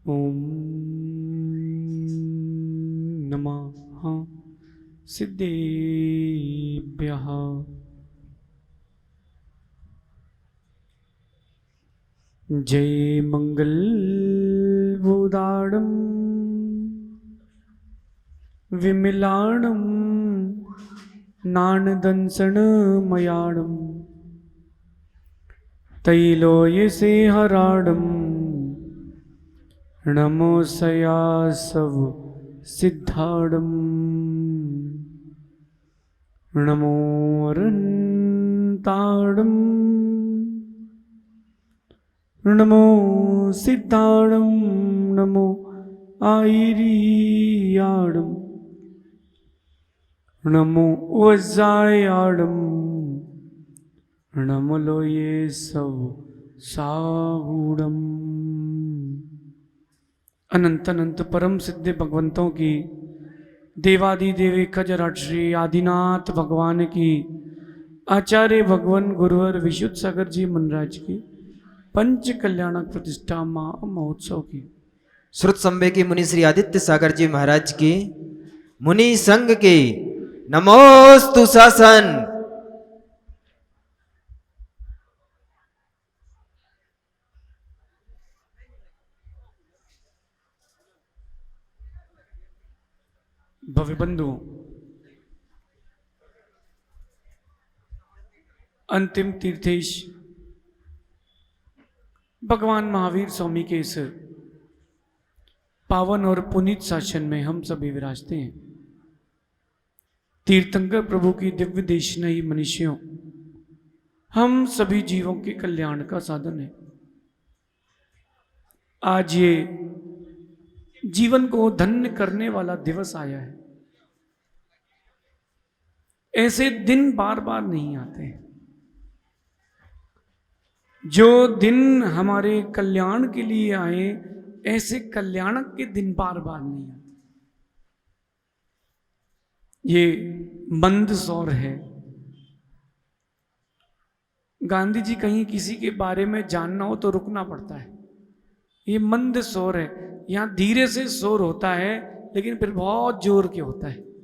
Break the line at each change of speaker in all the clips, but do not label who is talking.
ओम नमः सिद्धेभ्यः। जय मंगल बुदाणं विमलाणं नाणदंसनमयाणं तैलोयसे हराणं नमोसयासव सिद्धाणं नमो अरन्ताणं नमो सिद्धाणं नमो आयरियाणं नमो वज्रायाणं नमो लोये सव साहूणम्। अनंत अनंत परम सिद्ध भगवंतों की, देवादिदेव खजराट श्री आदिनाथ भगवान की, आचार्य भगवान गुरुवर विशुद्ध सागर जी महाराज की पंच कल्याणक प्रतिष्ठा महा महोत्सव की,
श्रुत संबे की मुनि श्री आदित्य सागर जी महाराज की, मुनि संघ की नमोस्तु शासन।
भव्य बंधुओं, अंतिम तीर्थेश भगवान महावीर स्वामी के इस पावन और पुनीत शासन में हम सभी विराजते हैं। तीर्थंकर प्रभु की दिव्य देशनयी मनुष्यों, हम सभी जीवों के कल्याण का साधन है। आज ये जीवन को धन्य करने वाला दिवस आया है। ऐसे दिन बार बार नहीं आते। जो दिन हमारे कल्याण के लिए आए, ऐसे कल्याणक के दिन बार बार नहीं आते। ये मंदसौर है। गांधी जी कहीं किसी के बारे में जानना हो तो रुकना पड़ता है। ये मंद शोर है। यहां धीरे से शोर होता है, लेकिन फिर बहुत जोर के होता है।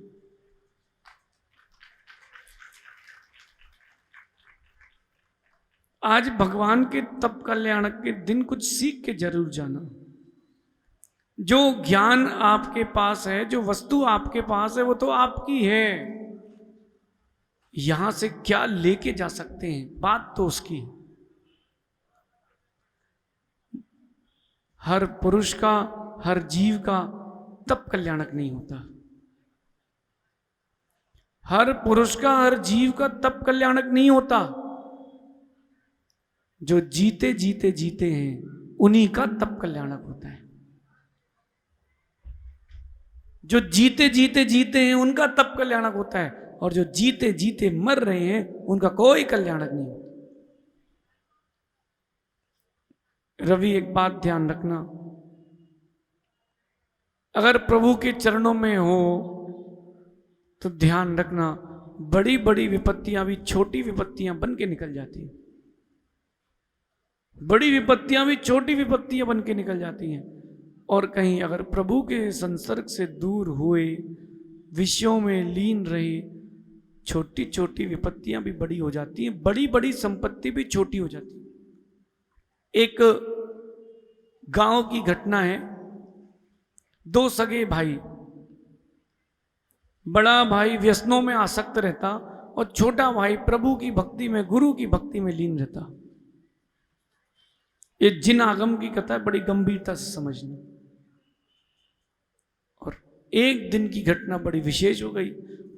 आज भगवान के तप कल्याणक के दिन कुछ सीख के जरूर जाना। जो ज्ञान आपके पास है, जो वस्तु आपके पास है, वो तो आपकी है। यहां से क्या लेके जा सकते हैं, बात तो उसकी। हर पुरुष का, हर जीव का तप कल्याणक नहीं होता। हर पुरुष का, हर जीव का तप कल्याणक नहीं होता। जो जीते जीते जीते हैं, उन्हीं का तप कल्याणक होता है। जो जीते जीते जीते हैं, उनका तप कल्याणक होता है। और जो जीते जीते मर रहे हैं, उनका कोई कल्याणक नहीं होता। रवि, एक बात ध्यान रखना, अगर प्रभु के चरणों में हो तो ध्यान रखना, बड़ी बड़ी विपत्तियां भी छोटी विपत्तियां बन के निकल जाती हैं। बड़ी विपत्तियां भी छोटी विपत्तियां बन के निकल जाती हैं। और कहीं अगर प्रभु के संसर्ग से दूर हुए, विषयों में लीन रहे, छोटी छोटी विपत्तियां भी बड़ी हो जाती हैं। बड़ी बड़ी संपत्ति भी छोटी हो जाती है। एक गांव की घटना है। दो सगे भाई, बड़ा भाई व्यसनों में आसक्त रहता और छोटा भाई प्रभु की भक्ति में, गुरु की भक्ति में लीन रहता। ये जिन आगम की कथा है, बड़ी गंभीरता से समझनी। और एक दिन की घटना बड़ी विशेष हो गई।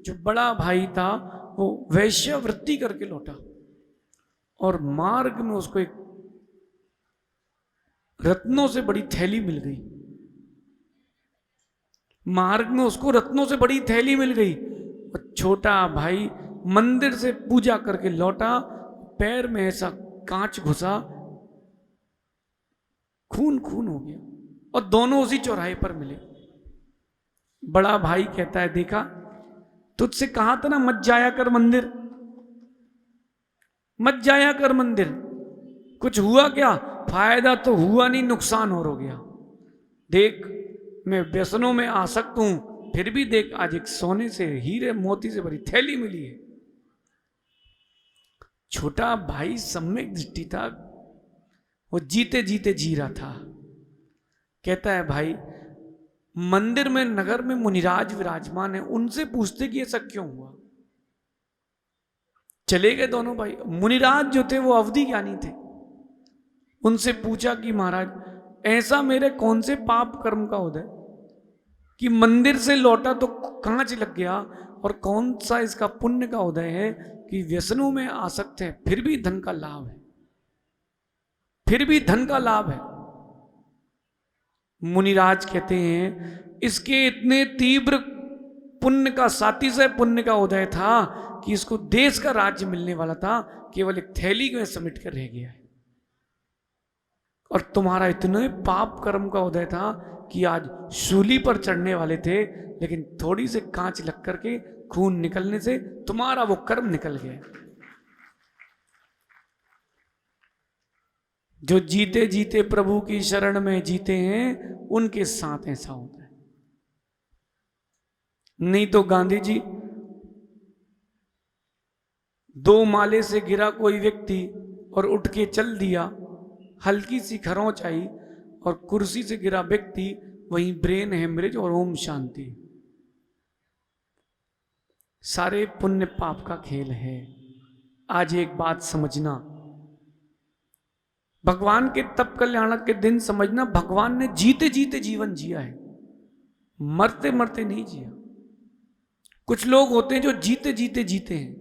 जो बड़ा भाई था वो वैश्यावृत्ति करके लौटा और मार्ग में उसको एक रत्नों से बड़ी थैली मिल गई। मार्ग में उसको रत्नों से बड़ी थैली मिल गई। और छोटा भाई मंदिर से पूजा करके लौटा, पैर में ऐसा कांच घुसा, खून खून हो गया और दोनों उसी चौराहे पर मिले। बड़ा भाई कहता है, देखा तुझसे कहा था ना मत जाया कर मंदिर, मत जाया कर मंदिर। कुछ हुआ क्या? फायदा तो हुआ नहीं, नुकसान और हो गया। देख मैं व्यसनों में आसक्त हूं, फिर भी देख आज एक सोने से हीरे मोती से भरी थैली मिली है। छोटा भाई सम्यक दृष्टि था, वो जीते जीते जी रहा था। कहता है भाई मंदिर में नगर में मुनिराज विराजमान है, उनसे पूछते कि ऐसा क्यों हुआ। चले गए दोनों भाई। मुनिराज जो थे वो अवधि ज्ञानी थे। उनसे पूछा कि महाराज ऐसा मेरे कौन से पाप कर्म का उदय कि मंदिर से लौटा तो कांच लग गया, और कौन सा इसका पुण्य का उदय है कि व्यसनों में आसक्त है फिर भी धन का लाभ है, फिर भी धन का लाभ है। मुनिराज कहते हैं इसके इतने तीव्र पुण्य का, सातिशय पुण्य का उदय था कि इसको देश का राज्य मिलने वाला था, केवल एक थैली में समेट कर रह गया है। और तुम्हारा इतने पाप कर्म का उदय था कि आज शूली पर चढ़ने वाले थे, लेकिन थोड़ी से कांच लग करके खून निकलने से तुम्हारा वो कर्म निकल गया। जो जीते जीते प्रभु की शरण में जीते हैं उनके साथ ऐसा होता है। नहीं तो गांधी जी, 2 माले से गिरा कोई व्यक्ति और उठ के चल दिया, हल्की सी खरोंच आई, और कुर्सी से गिरा व्यक्ति वहीं ब्रेन हेमरेज और ओम शांति। सारे पुण्य पाप का खेल है। आज एक बात समझना, भगवान के तप कल्याणक के दिन समझना, भगवान ने जीते जीते जीवन जिया है, मरते मरते नहीं जिया। कुछ लोग होते हैं जो जीते जीते जीते हैं,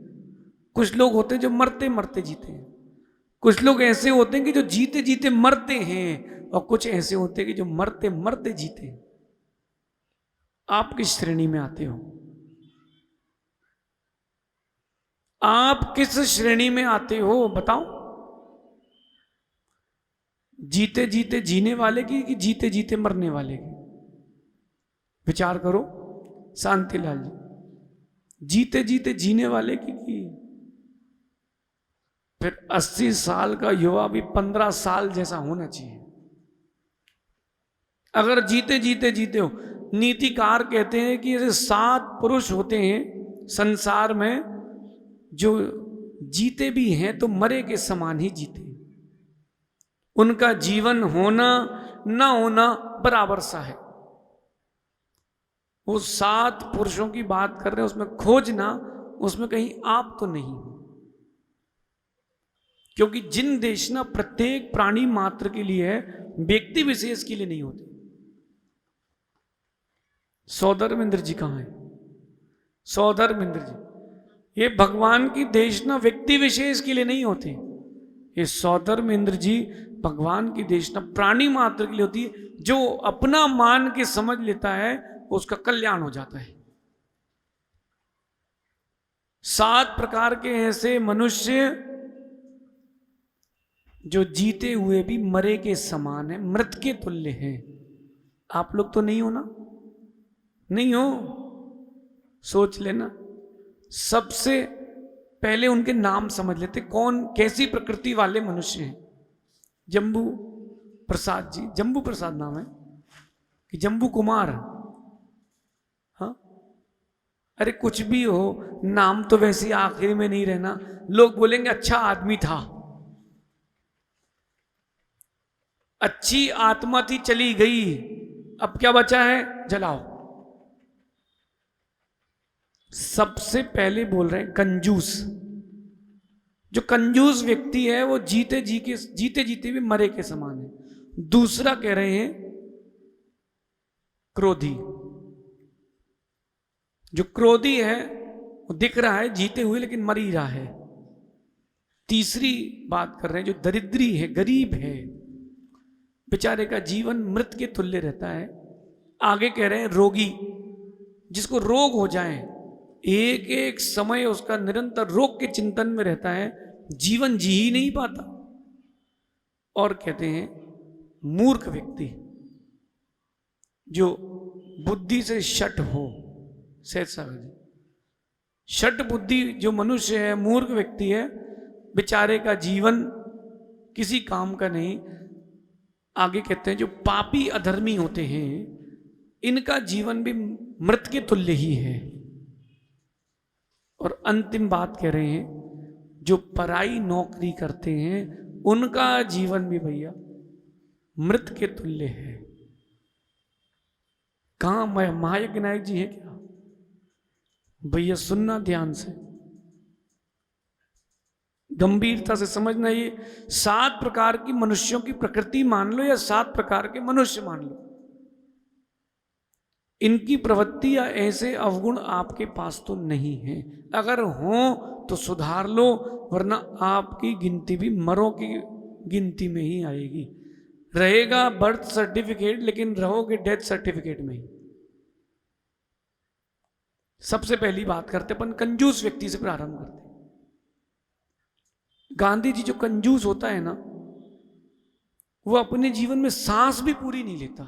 कुछ लोग होते हैं जो मरते मरते जीते हैं, कुछ लोग ऐसे होते हैं कि जो जीते जीते मरते हैं, और कुछ ऐसे होते हैं कि जो मरते मरते जीते हैं। आप किस श्रेणी में आते हो? आप किस श्रेणी में आते हो बताओ? जीते जीते जीने वाले की कि जीते जीते मरने वाले की? विचार करो शांतिलाल जी, जीते जीते जीने वाले की फिर 80 साल का युवा भी 15 साल जैसा होना चाहिए। अगर जीते जीते जीते हो, नीतिकार कहते हैं कि ऐसे 7 पुरुष होते हैं संसार में जो जीते भी हैं तो मरे के समान ही जीते हैं। उनका जीवन होना ना होना बराबर सा है। वो 7 पुरुषों की बात कर रहे हैं, उसमें खोजना, उसमें कहीं आप तो नहीं हो। क्योंकि जिन देशना प्रत्येक प्राणी मात्र के लिए है, व्यक्ति विशेष के लिए नहीं होती। सौधर्मेंद्र जी कहां है? सौधर्मेंद्र जी, ये भगवान की देशना व्यक्ति विशेष के लिए नहीं होती। ये सौधर्मेंद्र जी भगवान की देशना प्राणी मात्र के लिए होती है। जो अपना मान के समझ लेता है उसका कल्याण हो जाता है। 7 प्रकार के ऐसे मनुष्य जो जीते हुए भी मरे के समान है, मृत के तुल्य हैं। आप लोग तो नहीं हो ना? नहीं हो? सोच लेना। सबसे पहले उनके नाम समझ लेते, कौन कैसी प्रकृति वाले मनुष्य हैं। जम्बू प्रसाद जी, जम्बू प्रसाद नाम है कि जम्बू कुमार? हाँ, अरे कुछ भी हो, नाम तो वैसे आखिर में नहीं रहना। लोग बोलेंगे अच्छा आदमी था, अच्छी आत्मा थी, चली गई, अब क्या बचा है? जलाओ। सबसे पहले बोल रहे हैं कंजूस। जो कंजूस व्यक्ति है वो जीते जीते भी मरे के समान है। दूसरा कह रहे हैं क्रोधी। जो क्रोधी है वो दिख रहा है जीते हुए लेकिन मर ही रहा है। तीसरी बात कर रहे हैं जो दरिद्री है, गरीब है, बेचारे का जीवन मृत के तुल्य रहता है। आगे कह रहे हैं रोगी, जिसको रोग हो जाए, एक एक समय उसका निरंतर रोग के चिंतन में रहता है, जीवन जी ही नहीं पाता। और कहते हैं मूर्ख व्यक्ति, जो बुद्धि से शट हो। सहज सागर जी, शट बुद्धि जो मनुष्य है, मूर्ख व्यक्ति है, बेचारे का जीवन किसी काम का नहीं। आगे कहते हैं जो पापी अधर्मी होते हैं इनका जीवन भी मृत के तुल्य ही है। और अंतिम बात कह रहे हैं जो पराई नौकरी करते हैं उनका जीवन भी भैया मृत के तुल्य है। कहां महायज्ञ नायक जी है क्या भैया? सुनना ध्यान से, गंभीरता से समझना। ये 7 प्रकार की मनुष्यों की प्रकृति मान लो या 7 प्रकार के मनुष्य मान लो, इनकी प्रवृत्ति या ऐसे अवगुण आपके पास तो नहीं है। अगर हो तो सुधार लो, वरना आपकी गिनती भी मरों की गिनती में ही आएगी। रहेगा बर्थ सर्टिफिकेट लेकिन रहोगे डेथ सर्टिफिकेट में ही। सबसे पहली बात करते अपन कंजूस व्यक्ति से प्रारंभ करते। गांधी जी जो कंजूस होता है ना, वो अपने जीवन में सांस भी पूरी नहीं लेता।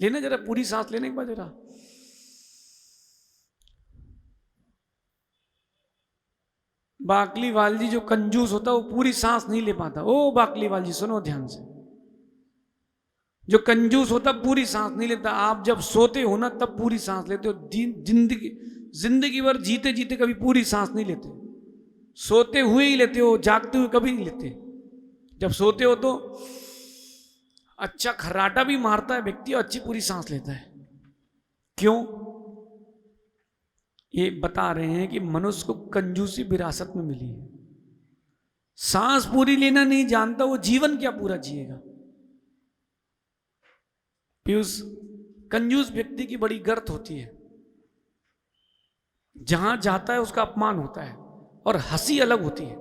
लेना जरा पूरी सांस लेने के बाद जरा, बाकलीवाल जी जो कंजूस होता है वो पूरी सांस नहीं ले पाता। ओ बाकलीवाल जी सुनो ध्यान से, जो कंजूस होता पूरी सांस नहीं लेता। आप जब सोते हो ना तब पूरी सांस लेते हो। जिंदगी भर जीते जीते कभी पूरी सांस नहीं लेते, सोते हुए ही लेते हो, जागते हुए कभी नहीं लेते। जब सोते हो तो अच्छा खर्राटा भी मारता है व्यक्ति और अच्छी पूरी सांस लेता है। क्यों? ये बता रहे हैं कि मनुष्य को कंजूसी विरासत में मिली है। सांस पूरी लेना नहीं जानता, वो जीवन क्या पूरा जिएगा। पीयूष, कंजूस व्यक्ति की बड़ी गर्त होती है, जहां जाता है उसका अपमान होता है और हंसी अलग होती है।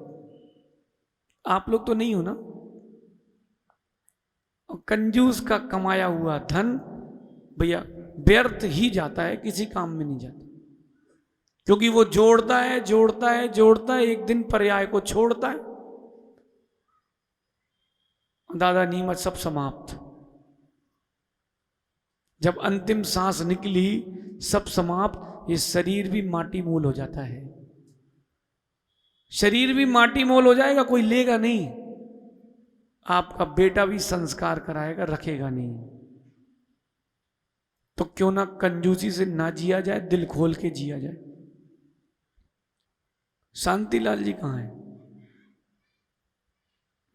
आप लोग तो नहीं हो ना? और कंजूस का कमाया हुआ धन भैया व्यर्थ ही जाता है, किसी काम में नहीं जाता, क्योंकि वो जोड़ता है जोड़ता है जोड़ता है, एक दिन पर्याय को छोड़ता है। दादा नीमच सब समाप्त। जब अंतिम सांस निकली सब समाप्त, ये शरीर भी माटी मोल हो जाता है। शरीर भी माटी मोल हो जाएगा, कोई लेगा नहीं। आपका बेटा भी संस्कार कराएगा, रखेगा नहीं। तो क्यों ना कंजूसी से ना जिया जाए, दिल खोल के जिया जाए। शांतिलाल जी कहाँ हैं?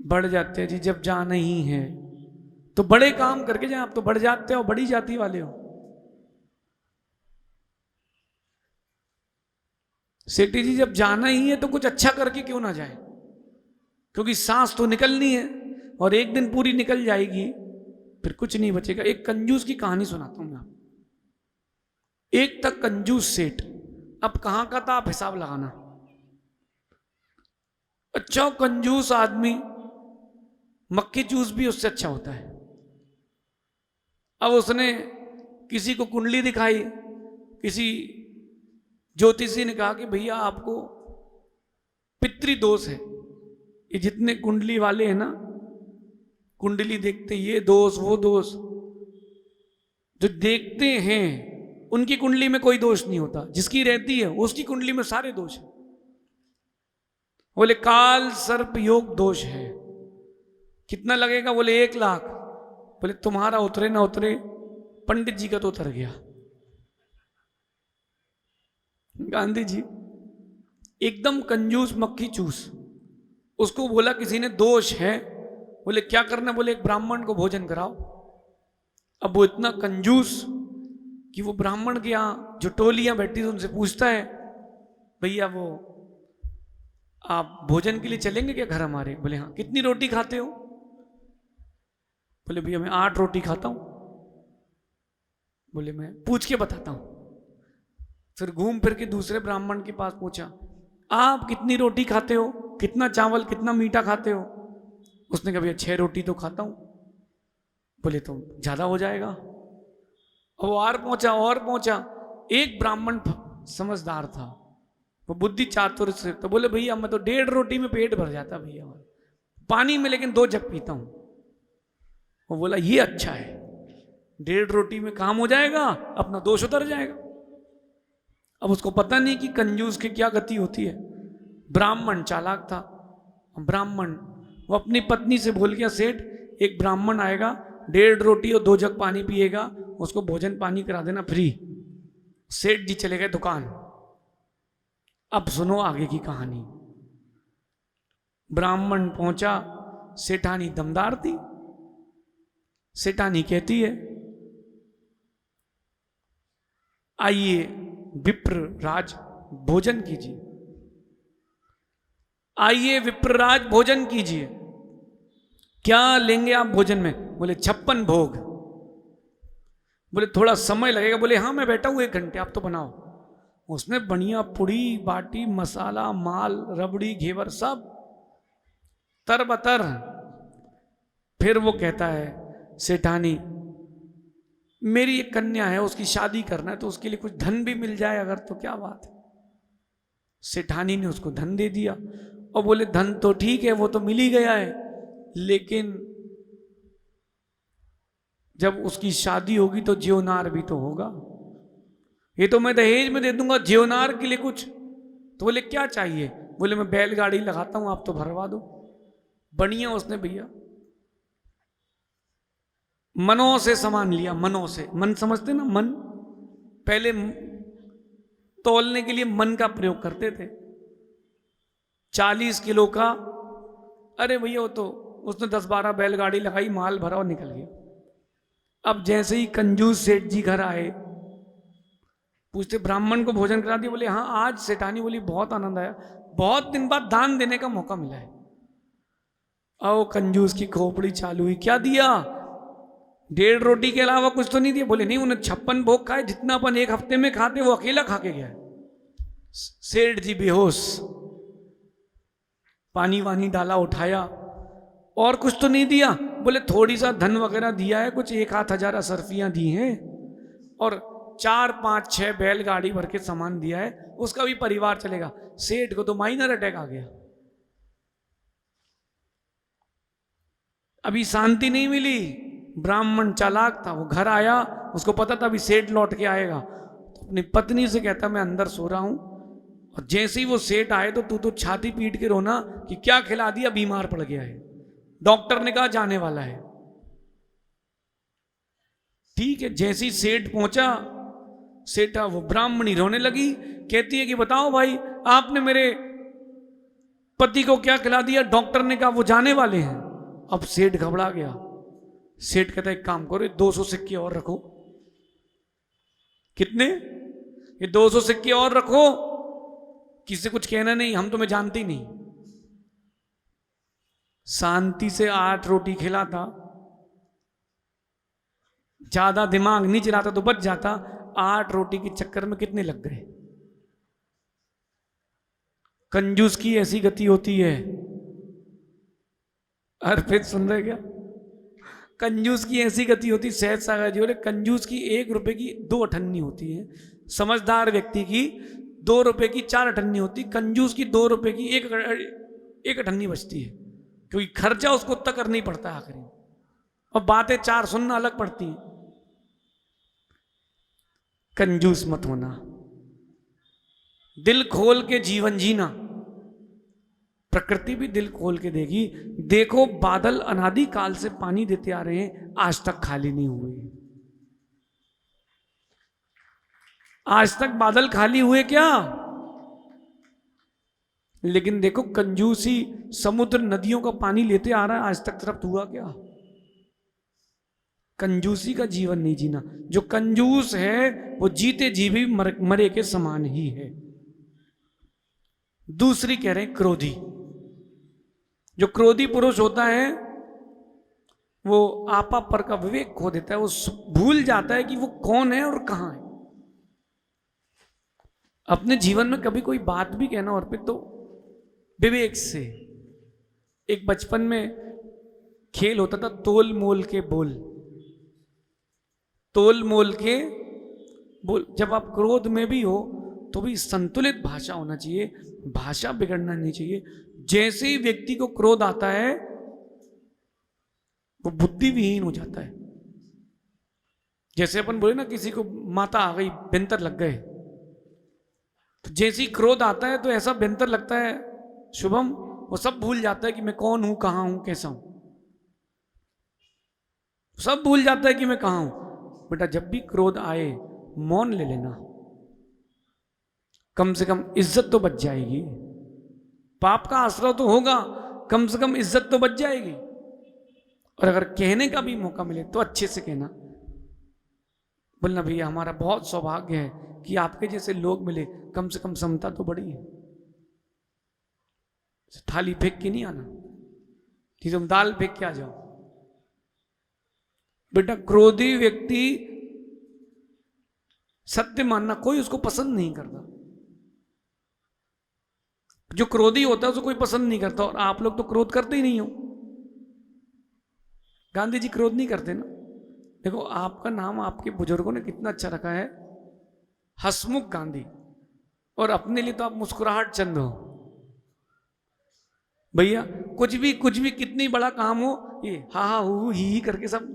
बढ़ जाते हैं जी, जब जाना ही है तो बड़े काम करके जाए। आप तो बढ़ जाते हो, बड़ी जाति वाले हो। सेठी जी जब जाना ही है तो कुछ अच्छा करके क्यों ना जाए, क्योंकि सांस तो निकलनी है और एक दिन पूरी निकल जाएगी, फिर कुछ नहीं बचेगा। एक कंजूस की कहानी सुनाता हूं मैं आपको। एक तक कंजूस सेठ, अब कहां का था आप हिसाब लगाना। अच्छा कंजूस आदमी, मक्खी जूस भी उससे अच्छा होता है। अब उसने किसी को कुंडली दिखाई, किसी ज्योतिषी ने कहा कि भैया आपको पितृदोष है। ये जितने कुंडली वाले हैं ना, कुंडली देखते ये दोष वो दोष जो देखते हैं, उनकी कुंडली में कोई दोष नहीं होता। जिसकी रहती है उसकी कुंडली में सारे दोष है। बोले काल सर्प योग दोष है, कितना लगेगा? बोले 1 लाख। बोले तुम्हारा उतरे ना उतरे, पंडित जी का तो उतर गया। गांधी जी एकदम कंजूस मक्खी चूस, उसको बोला किसी ने दोष है। बोले क्या करना? बोले एक ब्राह्मण को भोजन कराओ। अब वो इतना कंजूस कि वो ब्राह्मण के यहाँ जो टोलियां बैठी थी उनसे पूछता है, भैया वो आप भोजन के लिए चलेंगे क्या घर हमारे? बोले हाँ। कितनी रोटी खाते हो? बोले भैया मैं 8 रोटी खाता हूं। बोले मैं पूछ के बताता हूं। फिर घूम फिर के दूसरे ब्राह्मण के पास पूछा, आप कितनी रोटी खाते हो, कितना चावल कितना मीठा खाते हो? उसने कहा भैया 6 रोटी तो खाता हूं। बोले तो ज्यादा हो जाएगा। और और पहुंचा। एक ब्राह्मण समझदार था, वो बुद्धि चातुर से, तो बोले भैया मैं तो 1.5 रोटी में पेट भर जाता भैया, पानी में लेकिन 2 जग पीता हूं। वो बोला ये अच्छा है, 1.5 रोटी में काम हो जाएगा, अपना दोष उतर जाएगा। अब उसको पता नहीं कि कंजूस की क्या गति होती है। ब्राह्मण चालाक था। ब्राह्मण वो अपनी पत्नी से बोल गया, सेठ एक ब्राह्मण आएगा, 1.5 रोटी और 2 जग पानी पिएगा, उसको भोजन पानी करा देना फ्री। सेठ जी चले गए दुकान। अब सुनो आगे की कहानी। ब्राह्मण पहुंचा, सेठानी दमदार थी। सेठानी कहती है, आइए विप्र राज भोजन कीजिए, आइए विप्रराज भोजन कीजिए। क्या लेंगे आप भोजन में? बोले 56 भोग। बोले थोड़ा समय लगेगा। बोले हाँ मैं बैठा हूं 1 घंटे, आप तो बनाओ। उसने बढ़िया पुड़ी बाटी मसाला माल रबड़ी घेवर सब तरबतर। फिर वो कहता है, सेठानी मेरी एक कन्या है, उसकी शादी करना है, तो उसके लिए कुछ धन भी मिल जाए अगर तो क्या बात है। सेठानी ने उसको धन दे दिया और बोले धन तो ठीक है, वो तो मिल ही गया है, लेकिन जब उसकी शादी होगी तो ज्योनार भी तो होगा। ये तो मैं दहेज में दे दूंगा, ज्योनार के लिए कुछ। तो बोले क्या चाहिए? बोले मैं बैलगाड़ी लगाता हूं, आप तो भरवा दो। बढ़िया उसने भैया मनों से सामान लिया। मनों से, मन समझते ना, मन पहले तौलने के लिए मन का प्रयोग करते थे। 40 किलो का, अरे भैया वो तो उसने 10-12 बैलगाड़ी लगाई, माल भरा और निकल गया। अब जैसे ही कंजूस सेठ जी घर आए, पूछते ब्राह्मण को भोजन करा दिया? बोले हाँ आज। सेठानी बोली बहुत आनंद आया, बहुत दिन बाद दान देने का मौका मिला है। आओ कंजूस की खोपड़ी चालू हुई, क्या दिया? 1.5 रोटी के अलावा कुछ तो नहीं दिया? बोले नहीं, उन्हें 56 भोग खाए, जितना अपन 1 हफ्ते में खाते वो अकेला खा के गया। सेठ जी बेहोश। पानी वानी डाला, उठाया, और कुछ तो नहीं दिया? बोले थोड़ी सा धन वगैरह दिया है, कुछ 1-8 हजार असरफियां दी हैं, और 4-5-6 बैलगाड़ी भर के सामान दिया है, उसका भी परिवार चलेगा। सेठ को तो माइनर अटैक आ गया। अभी शांति नहीं मिली। ब्राह्मण चालाक था, वो घर आया, उसको पता था अभी सेठ लौट के आएगा, तो अपनी पत्नी से कहता मैं अंदर सो रहा हूं, और जैसे ही वो सेठ आए तो तू तो छाती पीट के रोना कि क्या खिला दिया, बीमार पड़ गया है, डॉक्टर ने कहा जाने वाला है। ठीक है, जैसे ही सेठ पहुंचा, सेठा वो ब्राह्मणी रोने लगी, कहती है कि बताओ भाई आपने मेरे पति को क्या खिला दिया? डॉक्टर ने कहा वो जाने वाले हैं। अब सेठ घबरा गया। सेठ कहता है एक काम करो, 200 सिक्के और रखो। कितने? ये 200 सिक्के और रखो, किसी कुछ कहना नहीं, हम तुम्हें जानते ही नहीं। शांति से 8 रोटी खिलाता, ज्यादा दिमाग नहीं चलाता तो बच जाता। 8 रोटी के चक्कर में कितने लग गए? कंजूस की ऐसी गति होती है। अर्पित सुन रहे क्या? कंजूस की ऐसी गति होती, सहज सागर जी बोले कंजूस की 1 रुपए की 2 अठन्नी होती है, समझदार व्यक्ति की 2 रुपए की 4 अठन्नी होती, कंजूस की 2 रुपए की 1 अठन्नी बचती है, क्योंकि खर्चा उसको उतना करना ही पड़ता है आखिरी, और बातें 4 सुनना अलग पड़ती है। कंजूस मत होना, दिल खोल के जीवन जीना, प्रकृति भी दिल खोल के देगी। देखो बादल अनादि काल से पानी देते आ रहे हैं, आज तक खाली नहीं हुए। आज तक बादल खाली हुए क्या? लेकिन देखो कंजूसी समुद्र नदियों का पानी लेते आ रहा है, आज तक तृप्त हुआ क्या? कंजूसी का जीवन नहीं जीना। जो कंजूस है वो जीते जी भी मरे के समान ही है। दूसरी कह रहे हैं क्रोधी। जो क्रोधी पुरुष होता है वो आपा पर का विवेक खो देता है, वो भूल जाता है कि वो कौन है और कहां है। अपने जीवन में कभी कोई बात भी कहना और फिर तो विवेक से। एक बचपन में खेल होता था तोल मोल के बोल, तोल मोल के बोल। जब आप क्रोध में भी हो तो भी संतुलित भाषा होना चाहिए, भाषा बिगड़ना नहीं चाहिए। जैसे ही व्यक्ति को क्रोध आता है वो बुद्धि विहीन हो जाता है। जैसे अपन बोले ना किसी को माता आ गई, बेंतर लग गए, तो जैसे ही क्रोध आता है तो ऐसा बेंतर लगता है शुभम वो सब भूल जाता है कि मैं कौन हूं, कहां हूं, कैसा हूं, सब भूल जाता है कि मैं कहां हूं। बेटा जब भी क्रोध आए मौन ले लेना, कम से कम इज्जत तो बच जाएगी। पाप का आश्रय तो होगा, कम से कम इज्जत तो बच जाएगी। और अगर कहने का भी मौका मिले तो अच्छे से कहना, बोलना भैया हमारा बहुत सौभाग्य है कि आपके जैसे लोग मिले, कम से कम समता तो बड़ी है। थाली फेंक के नहीं आना कि तुम दाल फेंक के आ जाओ। बेटा क्रोधी व्यक्ति सत्य मानना कोई उसको पसंद नहीं करता, जो क्रोधी होता है उसको कोई पसंद नहीं करता। और आप लोग तो क्रोध करते ही नहीं हो। गांधी जी क्रोध नहीं करते ना। देखो आपका नाम आपके बुजुर्गों ने कितना अच्छा रखा है, हसमुख गांधी, और अपने लिए तो आप मुस्कुराहट चंद हो। भैया कुछ भी कितनी बड़ा काम हो, ये हा हा हु ही करके सब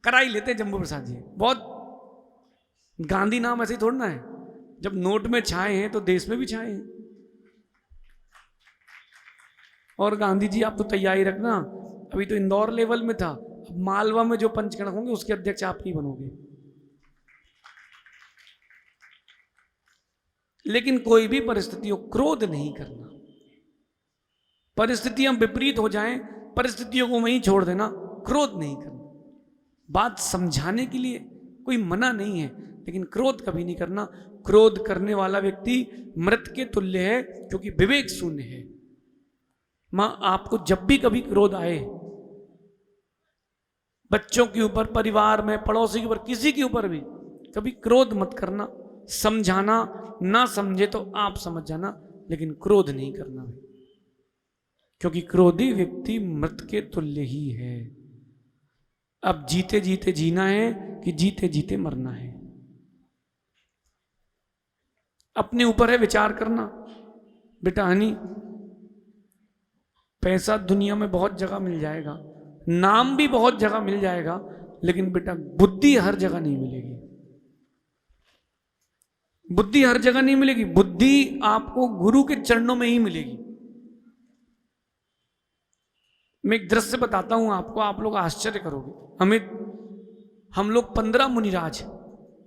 करा ही लेते हैं जम्बू प्रसाद जी। बहुत गांधी नाम ऐसे ही थोड़ा ना है, जब नोट में छाए हैं तो देश में भी छाए हैं। और गांधी जी आप तो तैयारी रखना, अभी तो इंदौर लेवल में था, अब मालवा में जो पंचगण होंगे उसके अध्यक्ष आप ही बनोगे। लेकिन कोई भी परिस्थिति हो क्रोध नहीं करना। परिस्थितियां विपरीत हो जाएं, परिस्थितियों को वहीं छोड़ देना, क्रोध नहीं करना। बात समझाने के लिए कोई मना नहीं है, लेकिन क्रोध कभी नहीं करना। क्रोध करने वाला व्यक्ति मृत के तुल्य है, क्योंकि विवेक शून्य है। मां आपको जब भी कभी क्रोध आए, बच्चों के ऊपर, परिवार में, पड़ोसी के ऊपर, किसी के ऊपर भी कभी क्रोध मत करना। समझाना, ना समझे तो आप समझ जाना, लेकिन क्रोध नहीं करना भाई, क्योंकि क्रोधी व्यक्ति मृत के तुल्य ही है। अब जीते जीते जीना है कि जीते जीते मरना है, अपने ऊपर है विचार करना। बेटा हनी, पैसा दुनिया में बहुत जगह मिल जाएगा, नाम भी बहुत जगह मिल जाएगा, लेकिन बेटा बुद्धि हर जगह नहीं मिलेगी। बुद्धि हर जगह नहीं मिलेगी। बुद्धि आपको गुरु के चरणों में ही मिलेगी। मैं एक दृश्य बताता हूं आपको, आप लोग आश्चर्य करोगे। हम लोग 15 मुनिराज,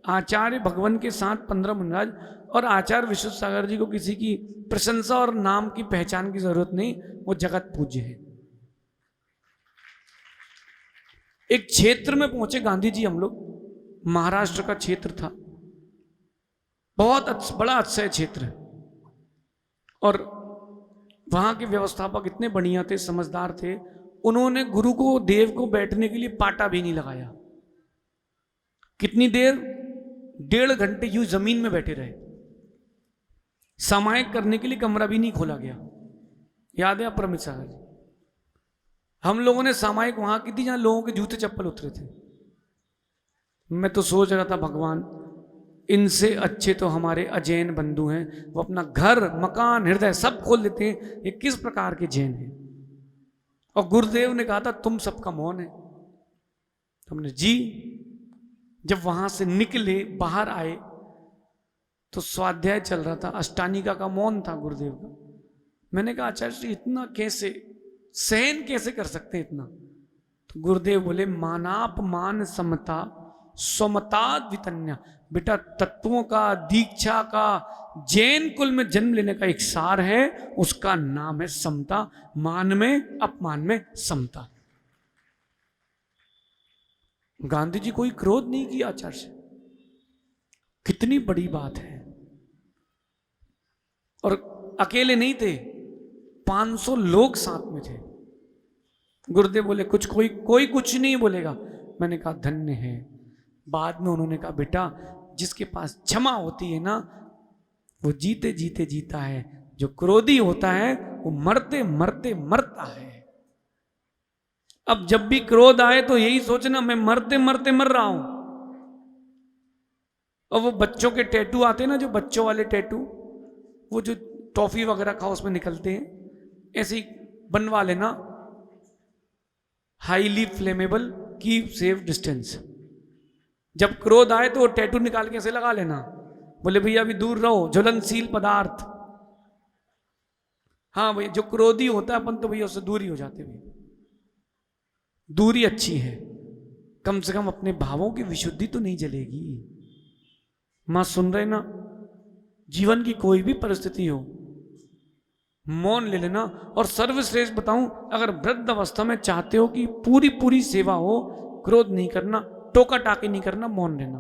आचार्य भगवान के साथ 15 मुनिराज, और आचार्य विश्व सागर जी को किसी की प्रशंसा और नाम की पहचान की जरूरत नहीं, वो जगत पूज्य है। एक क्षेत्र में पहुंचे गांधी जी, हम लोग, महाराष्ट्र का क्षेत्र था, बहुत बड़ा अच्छा क्षेत्र है, और वहां के व्यवस्थापक इतने बढ़िया थे, समझदार थे। उन्होंने गुरु को, देव को बैठने के लिए पाटा भी नहीं लगाया। कितनी देर? 1.5 घंटे यूं जमीन में बैठे रहे। सामायिक करने के लिए कमरा भी नहीं खोला गया। याद है आप परमित सागर जी? हम लोगों ने सामायिक वहां की थी जहां लोगों के जूते चप्पल उतरे थे। मैं तो सोच रहा था भगवान, इनसे अच्छे तो हमारे अजैन बंधु हैं, वो अपना घर, मकान, हृदय सब खोल देते हैं। ये किस प्रकार के जैन हैं? और गुरुदेव ने कहा था तुम सबका मौन है। हमने जी, जब वहां से निकले, बाहर आए, तो स्वाध्याय चल रहा था, अष्टानिका का मौन था गुरुदेव का। मैंने कहा आचार्य जी इतना कैसे सहन कैसे कर सकते हैं इतना? तो गुरुदेव बोले मानाप मान समता स्वमता द्वितन्या। बेटा तत्वों का, दीक्षा का, जैन कुल में जन्म लेने का एक सार है, उसका नाम है समता। मान में, अपमान में समता। गांधी जी कोई क्रोध नहीं किया आचार्य से, कितनी बड़ी बात है। और अकेले नहीं थे, 500 लोग साथ में थे। गुरुदेव बोले कोई कुछ नहीं बोलेगा। मैंने कहा धन्य है। बाद में उन्होंने कहा बेटा जिसके पास क्षमा होती है ना, वो जीते जीते जीता है। जो क्रोधी होता है वो मरते मरते मरता है। अब जब भी क्रोध आए तो यही सोचना मैं मरते मरते मर रहा हूं। और वो बच्चों के टैटू आते हैं ना, जो बच्चों वाले टैटू, वो जो टॉफी वगैरह खाओ उसमें निकलते हैं, ऐसे ही बनवा लेना। Highly flammable, keep safe distance. जब क्रोध आए तो वो टैटू निकाल के ऐसे लगा लेना, बोले भैया अभी दूर रहो, ज्वलनशील पदार्थ। हाँ भैया, जो क्रोधी होता है अपन तो भैया उससे दूर ही हो जाते भैया। दूरी अच्छी है, कम से कम अपने भावों की विशुद्धि तो नहीं जलेगी। मां सुन रहे ना, जीवन की कोई भी परिस्थिति हो, मौन ले लेना। और सर्वश्रेष्ठ बताऊं, अगर वृद्ध अवस्था में चाहते हो कि पूरी पूरी सेवा हो, क्रोध नहीं करना, टोका टाकी नहीं करना, मौन लेना।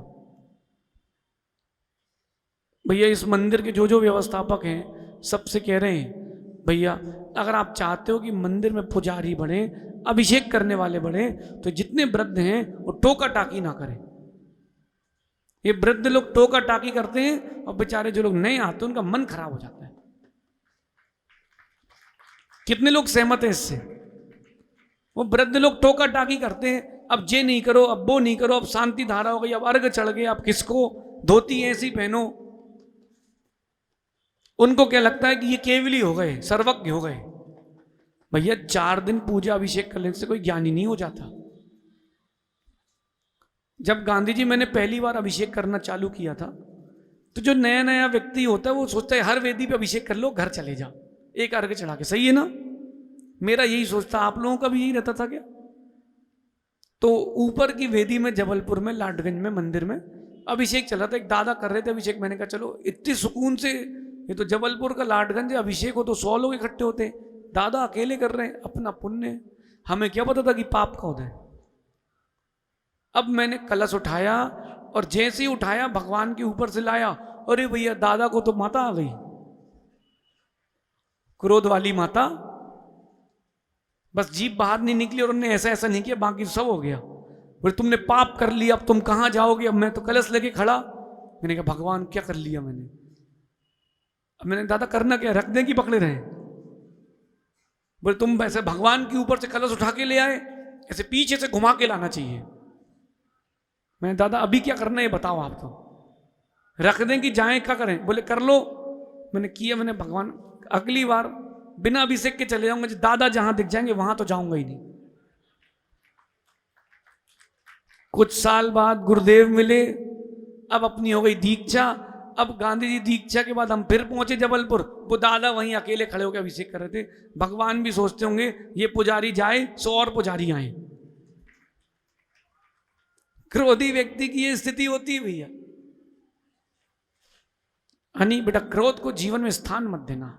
भैया इस मंदिर के जो जो व्यवस्थापक हैं सबसे कह रहे हैं, भैया अगर आप चाहते हो कि मंदिर में पुजारी बढ़े, अभिषेक करने वाले बढ़े, तो जितने वृद्ध हैं वो टोका टाकी ना करें। ये वृद्ध लोग टोका टाकी करते हैं और बेचारे जो लोग नए आते हैं उनका मन खराब हो जाता है। कितने लोग सहमत हैं इससे? वो वृद्ध लोग टोका टाकी करते हैं, अब ये नहीं करो, अब वो नहीं करो, अब शांति धारा हो गई, अब अर्घ चढ़ गए, अब किसको धोती ऐसी पहनो। उनको क्या लगता है कि ये केवली हो गए, सर्वज्ञ हो गए। भैया 4 दिन पूजा अभिषेक करने से कोई ज्ञानी नहीं हो जाता। जब गांधी जी मैंने पहली बार अभिषेक करना चालू किया था, तो जो नया नया व्यक्ति होता है वो सोचता है हर वेदी पे अभिषेक कर लो, घर चले जाओ एक अर्घ चढ़ा के। सही है ना? मेरा यही सोचता, आप लोगों का भी यही रहता था क्या? तो ऊपर की वेदी में जबलपुर में लाडगंज में मंदिर में अभिषेक चला था, एक दादा कर रहे थे अभिषेक। मैंने कहा चलो इतनी सुकून से, ये तो जबलपुर का लाडगंज अभिषेक हो तो 100 लोग इकट्ठे होते, दादा अकेले कर रहे हैं, अपना पुण्य। हमें क्या पता था कि पाप का होता है। अब मैंने कलश उठाया और जैसे ही उठाया भगवान के ऊपर से लाया, अरे भैया दादा को तो माता आ गई, क्रोध वाली माता। बस जीभ बाहर नहीं निकली और उन्होंने ऐसा ऐसा नहीं किया, बाकी सब हो गया। बोले तुमने पाप कर लिया, अब तुम कहां जाओगे? अब मैं तो कलश लेके खड़ा। मैंने कहा भगवान क्या कर लिया मैंने? अब मैंने दादा करना क्या, रख दें कि पकड़े रहे? बोले तुम ऐसे भगवान के ऊपर से कलश उठा के ले आए, ऐसे पीछे से घुमा के लाना चाहिए। मैंने दादा अभी क्या करना है बताओ, आप तो रख दें कि जाएं, क्या करें? बोले कर लो। मैंने किया, मैंने भगवान अगली बार बिना अभिषेक के चले जाऊंगा, दादा जहां दिख जाएंगे वहां तो जाऊंगा ही नहीं। कुछ साल बाद गुरुदेव मिले, अब अपनी हो गई दीक्षा। अब गांधी जी दीक्षा के बाद हम फिर पहुंचे जबलपुर, वो दादा वहीं अकेले खड़े होकर अभिषेक कर रहे थे। भगवान भी सोचते होंगे ये पुजारी जाए 100 और पुजारी आए। क्रोधी व्यक्ति की ये स्थिति होती है भैया। हनी बेटा, क्रोध को जीवन में स्थान मत देना।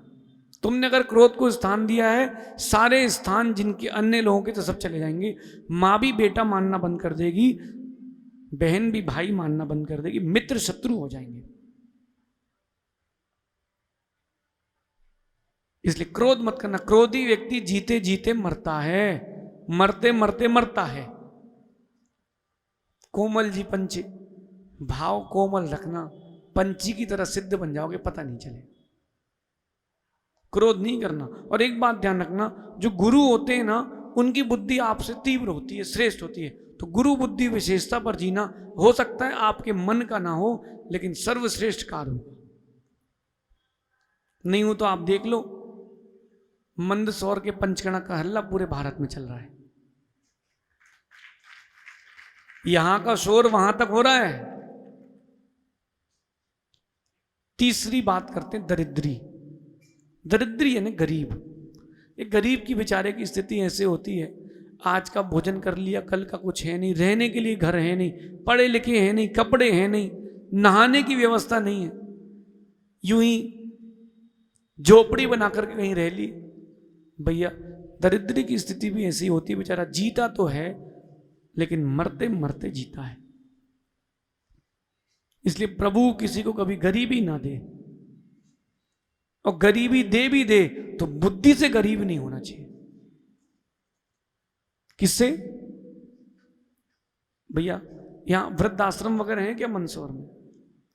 तुमने अगर क्रोध को स्थान दिया है, सारे स्थान जिनके अन्य लोगों के तो सब चले जाएंगे। माँ भी बेटा मानना बंद कर देगी, बहन भी भाई मानना बंद कर देगी, मित्र शत्रु हो जाएंगे। इसलिए क्रोध मत करना। क्रोधी व्यक्ति जीते जीते मरता है, मरते मरते मरता है। कोमल जी पंछी, भाव कोमल रखना, पंछी की तरह सिद्ध बन जाओगे, पता नहीं चले। क्रोध नहीं करना। और एक बात ध्यान रखना, जो गुरु होते हैं ना, उनकी बुद्धि आपसे तीव्र होती है, श्रेष्ठ होती है। तो गुरु बुद्धि विशेषता पर जीना, हो सकता है आपके मन का ना हो, लेकिन सर्वश्रेष्ठ कार्य होगा। नहीं हो तो आप देख लो, मंदसौर के पंचकणा का हल्ला पूरे भारत में चल रहा है। यहां का शोर वहां तक हो रहा है। तीसरी बात करते हैं दरिद्री। दरिद्री यानी गरीब। एक गरीब की बेचारे की स्थिति ऐसे होती है, आज का भोजन कर लिया, कल का कुछ है नहीं, रहने के लिए घर है नहीं, पढ़े लिखे हैं नहीं, कपड़े हैं नहीं, नहाने की व्यवस्था नहीं है, यूं ही झोपड़ी बना करके कहीं रह ली। भैया दरिद्री की स्थिति भी ऐसी होती है, बेचारा जीता तो है लेकिन मरते मरते जीता है। इसलिए प्रभु किसी को कभी गरीबी ना दे, और गरीबी दे भी दे तो बुद्धि से गरीब नहीं होना चाहिए। किससे? भैया यहां वृद्धाश्रम वगैरह है क्या मंदसौर में?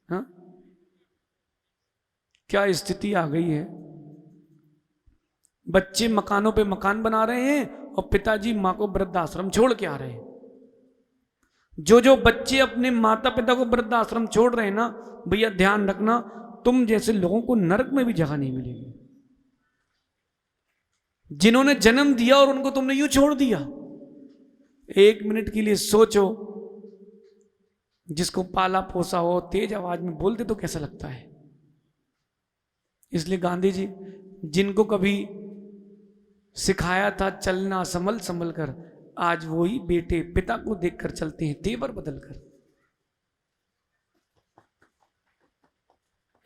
हाँ, क्या स्थिति आ गई है। बच्चे मकानों पे मकान बना रहे हैं और पिताजी मां को वृद्धाश्रम छोड़ के आ रहे हैं। जो जो बच्चे अपने माता पिता को वृद्धाश्रम छोड़ रहे हैं ना, भैया ध्यान रखना, तुम जैसे लोगों को नरक में भी जगह नहीं मिलेगी। जिन्होंने जन्म दिया और उनको तुमने यूं छोड़ दिया। एक मिनट के लिए सोचो, जिसको पाला पोसा हो, तेज आवाज में बोलते तो कैसा लगता है। इसलिए गांधी जी जिनको कभी सिखाया था चलना संभल संभल कर, आज वही बेटे पिता को देखकर चलते हैं तेवर बदल कर।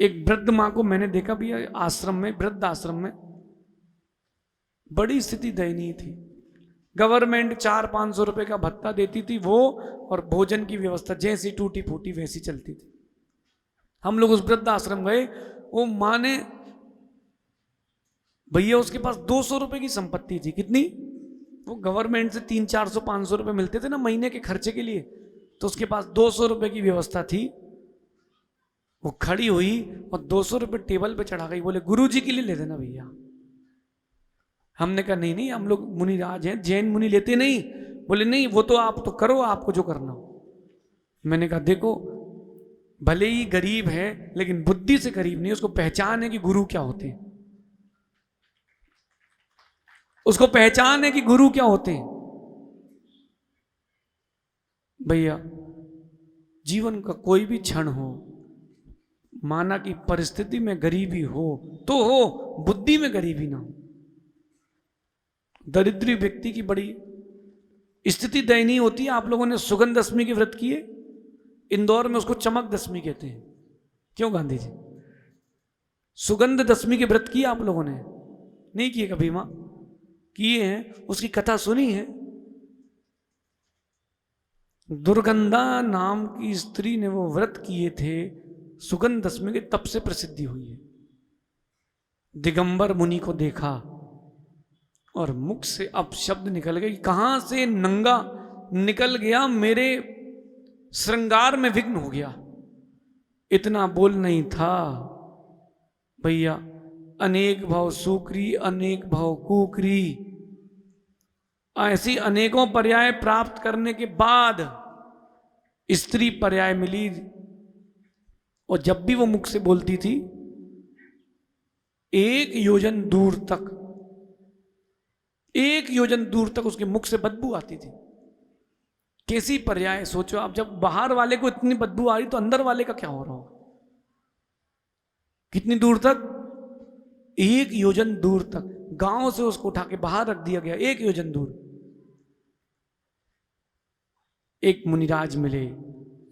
एक वृद्ध मां को मैंने देखा भी आश्रम में, वृद्ध आश्रम में, बड़ी स्थिति दयनीय थी। गवर्नमेंट 400-500 रुपए का भत्ता देती थी वो, और भोजन की व्यवस्था जैसी टूटी फूटी वैसी चलती थी। हम लोग उस वृद्ध आश्रम गए, वो माँ ने, भैया उसके पास 200 रुपए की संपत्ति थी। कितनी? वो गवर्नमेंट से 300-400-500 रुपए मिलते थे ना महीने के खर्चे के लिए, तो उसके पास 200 रुपए की व्यवस्था थी। वो खड़ी हुई और 200 रुपए टेबल पे चढ़ा गई, बोले गुरुजी के लिए ले देना भैया। हमने कहा नहीं नहीं, हम लोग मुनिराज हैं, जैन मुनि लेते नहीं। बोले नहीं, वो तो आप तो करो, आपको जो करना हो। मैंने कहा देखो, भले ही गरीब है लेकिन बुद्धि से गरीब नहीं, उसको पहचान है कि गुरु क्या होते हैं, उसको पहचान है कि गुरु क्या होते हैं। भैया जीवन का कोई भी क्षण हो, माना कि परिस्थिति में गरीबी हो तो हो, बुद्धि में गरीबी ना हो। दरिद्री व्यक्ति की बड़ी स्थिति दयनीय होती है। आप लोगों ने सुगंध दशमी के व्रत किए, इंदौर में उसको चमक दशमी कहते हैं। क्यों गांधी जी? सुगंध दशमी के व्रत किए आप लोगों ने? नहीं किए कभी? मां किए हैं, उसकी कथा सुनी है। दुर्गंधा नाम की स्त्री ने वो व्रत किए थे सुगंध दशमी के, तब से प्रसिद्धि हुई है। दिगंबर मुनि को देखा और मुख से अब शब्द निकल गए, कहां से नंगा निकल गया, मेरे श्रृंगार में विघ्न हो गया। इतना बोल नहीं था भैया। अनेक भाव सूकरी, अनेक भाव कुकरी, ऐसी अनेकों पर्याय प्राप्त करने के बाद स्त्री पर्याय मिली। और जब भी वो मुख से बोलती थी, 1 योजन दूर तक, 1 योजन दूर तक उसके मुख से बदबू आती थी। कैसी पर्याय सोचो आप, जब बाहर वाले को इतनी बदबू आ रही तो अंदर वाले का क्या हो रहा होगा। कितनी दूर तक? 1 योजन दूर तक। गांव से उसको उठा के बाहर रख दिया गया, 1 योजन दूर। एक मुनिराज मिले,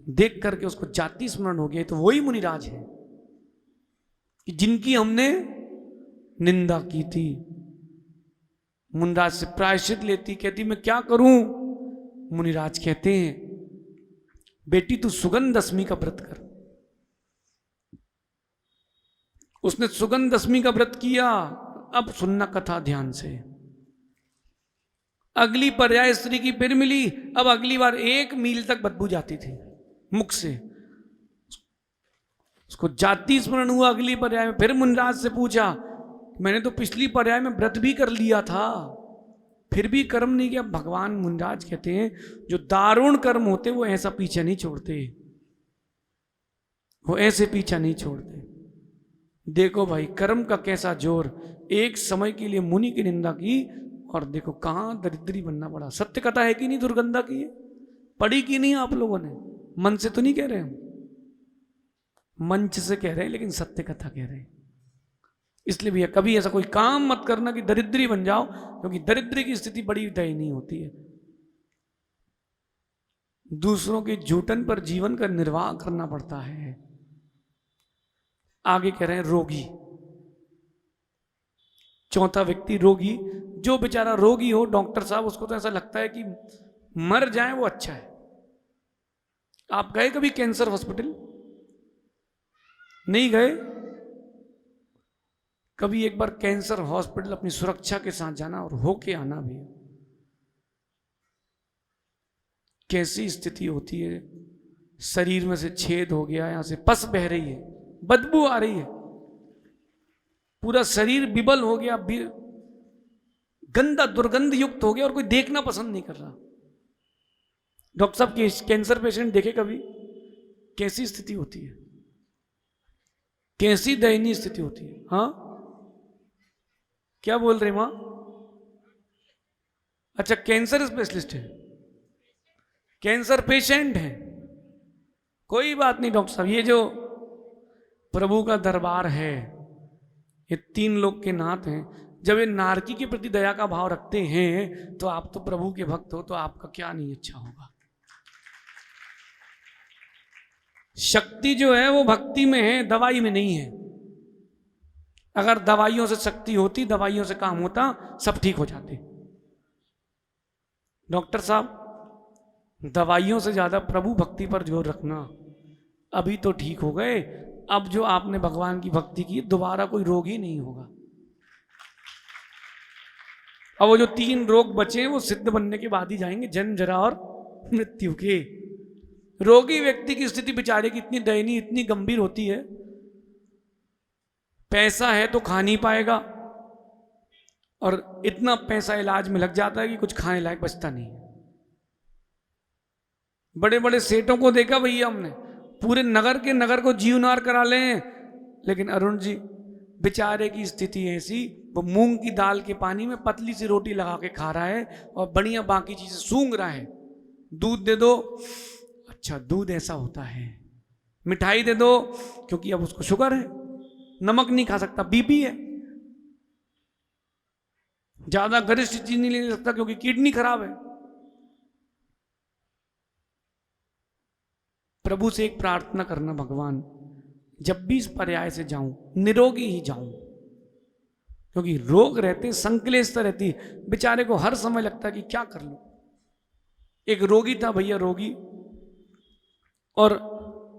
देख करके उसको जाति स्मरण हो गया, तो वही मुनिराज है कि जिनकी हमने निंदा की थी। मुनिराज से प्रायश्चित लेती, कहती मैं क्या करूं? मुनिराज कहते हैं बेटी तू सुगंध दशमी का व्रत कर। उसने सुगंध दशमी का व्रत किया। अब सुनना कथा ध्यान से। अगली पर्याय स्त्री की फिर मिली। अब अगली बार 1 मील तक बदबू जाती थी मुख से। उसको जाति स्मरण हुआ अगली पर्याय में। फिर मुनिराज से पूछा, मैंने तो पिछली पर्याय में व्रत भी कर लिया था, फिर भी कर्म नहीं किया। भगवान मुनिराज कहते हैं जो दारुण कर्म होते वो ऐसा पीछा नहीं छोड़ते, वो ऐसे पीछा नहीं छोड़ते। देखो भाई कर्म का कैसा जोर। एक समय के लिए मुनि की निंदा की और देखो कहां दरिद्री बनना पड़ा। सत्य कथा है कि नहीं? दुर्गंधा की है, पढ़ी कि नहीं आप लोगों ने? मन से तो नहीं कह रहे हम, मंच से कह रहे हैं, लेकिन सत्य कथा कह रहे हैं। इसलिए भैया कभी ऐसा कोई काम मत करना कि दरिद्री बन जाओ, क्योंकि दरिद्री की स्थिति बड़ी दयनीय होती है। दूसरों के झूठन पर जीवन का निर्वाह करना पड़ता है। आगे कह रहे हैं रोगी। चौथा व्यक्ति रोगी। जो बेचारा रोगी हो, डॉक्टर साहब उसको तो ऐसा लगता है कि मर जाए वो अच्छा है। आप गए कभी कैंसर हॉस्पिटल? नहीं गए? कभी एक बार कैंसर हॉस्पिटल अपनी सुरक्षा के साथ जाना और होके आना भी। कैसी स्थिति होती है। शरीर में से छेद हो गया, यहां से पस बह रही है, बदबू आ रही है, पूरा शरीर बिबल हो गया, गंदा दुर्गंध युक्त हो गया और कोई देखना पसंद नहीं कर रहा। डॉक्टर साहब कैंसर पेशेंट देखे कभी? कैसी स्थिति होती है, कैसी दयनीय स्थिति होती है। हाँ क्या बोल रहे मां? अच्छा कैंसर स्पेशलिस्ट है, कैंसर पेशेंट है, कोई बात नहीं डॉक्टर साहब। ये जो प्रभु का दरबार है, ये 3 लोग के नाथ हैं। जब ये नारकी के प्रति दया का भाव रखते हैं तो आप तो प्रभु के भक्त हो, तो आपका क्या नहीं अच्छा होगा। शक्ति जो है वो भक्ति में है, दवाई में नहीं है। अगर दवाइयों से शक्ति होती, दवाइयों से काम होता, सब ठीक हो जाते। डॉक्टर साहब, दवाइयों से ज्यादा प्रभु भक्ति पर जोर रखना। अभी तो ठीक हो गए, अब जो आपने भगवान की भक्ति की, दोबारा कोई रोग ही नहीं होगा। अब वो जो 3 रोग बचे हैं वो सिद्ध बनने के बाद ही जाएंगे, जन्म, जरा और मृत्यु के। रोगी व्यक्ति की स्थिति बेचारे की इतनी दयनीय, इतनी गंभीर होती है। पैसा है तो खा नहीं पाएगा, और इतना पैसा इलाज में लग जाता है कि कुछ खाने लायक बचता नहीं। बड़े बड़े सेठों को देखा भैया हमने, पूरे नगर के नगर को जीवनार करा लें, लेकिन अरुण जी बेचारे की स्थिति ऐसी, वो मूंग की दाल के पानी में पतली सी रोटी लगा के खा रहा है और बढ़िया बाकी चीजें सूंघ रहा है। दूध दे दो, अच्छा दूध ऐसा होता है। मिठाई दे दो, क्योंकि अब उसको शुगर है, नमक नहीं खा सकता, बीपी है। ज्यादा गरिष्ठ चीज नहीं ले सकता क्योंकि किडनी खराब है। प्रभु से एक प्रार्थना करना, भगवान जब भी इस पर्याय से जाऊं निरोगी ही जाऊं, क्योंकि रोग रहते, संक्लेशता रहती, बेचारे को हर समय लगता है कि क्या कर लूं। एक रोगी था भैया, रोगी, और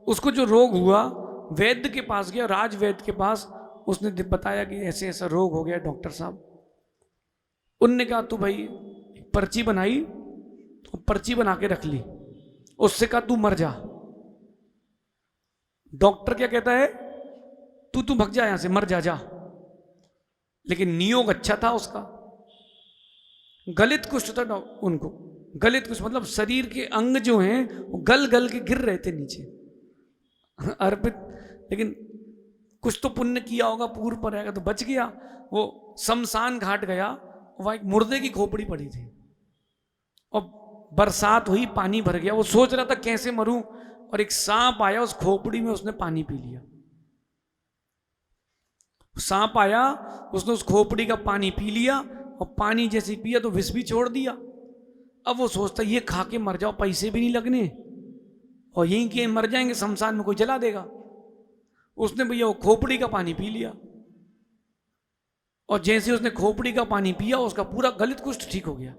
उसको जो रोग हुआ, वैद्य के पास गया, राज वैद्य के पास। उसने बताया कि ऐसे ऐसा रोग हो गया डॉक्टर साहब। उनने कहा तू भाई पर्ची बनाई, तो पर्ची बना के रख ली, उससे कहा तू मर जा। डॉक्टर क्या कहता है, तू भग जा यहां से, मर जा। लेकिन नियोग अच्छा था उसका। गलित कुष्ठ था उनको, गलित कुष्ठ मतलब शरीर के अंग जो हैं वो गल गल के गिर रहे थे नीचे, अर्पित। लेकिन कुछ तो पुण्य किया होगा, पूर्व पर आएगा तो बच गया। वो शमशान घाट गया, वहां एक मुर्दे की खोपड़ी पड़ी थी, और बरसात हुई, पानी भर गया। वो सोच रहा था कैसे मरूं, और एक सांप आया, उस खोपड़ी में उसने पानी पी लिया। सांप आया, उसने उस खोपड़ी का पानी पी लिया, और पानी जैसे पिया तो विष भी छोड़ दिया। अब वो सोचता ये खा के मर जाओ, पैसे भी नहीं लगने, और यहीं के मर जाएंगे, शमशान में कोई जला देगा। उसने भैया वो खोपड़ी का पानी पी लिया, और जैसे उसने खोपड़ी का पानी पिया, उसका पूरा गलित कुष्ठ ठीक हो गया।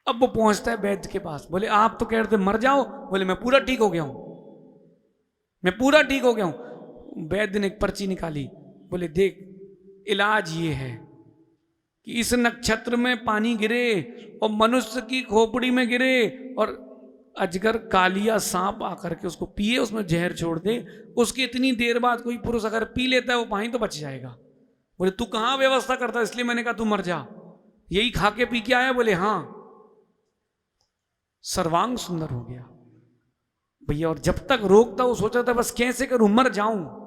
अब वो पहुंचता है वैद्य के पास, बोले आप तो कह रहे थे मर जाओ, बोले मैं पूरा ठीक हो गया हूं, मैं पूरा ठीक हो गया हूं। वैद्य ने एक पर्ची निकाली, बोले देख इलाज ये है कि इस नक्षत्र में पानी गिरे और मनुष्य की खोपड़ी में गिरे, और अजगर कालिया सांप आकर के उसको पिए, उसमें जहर छोड़ दे, उसकी इतनी देर बाद कोई पुरुष अगर पी लेता है वो पानी तो बच जाएगा। बोले तू कहाँ व्यवस्था करता, इसलिए मैंने कहा तू मर जा, यही खा के पी के आया। बोले हाँ। सर्वांग सुंदर हो गया भैया। और जब तक रोग था वो सोचा था बस कैसे करूं, मर जाऊं।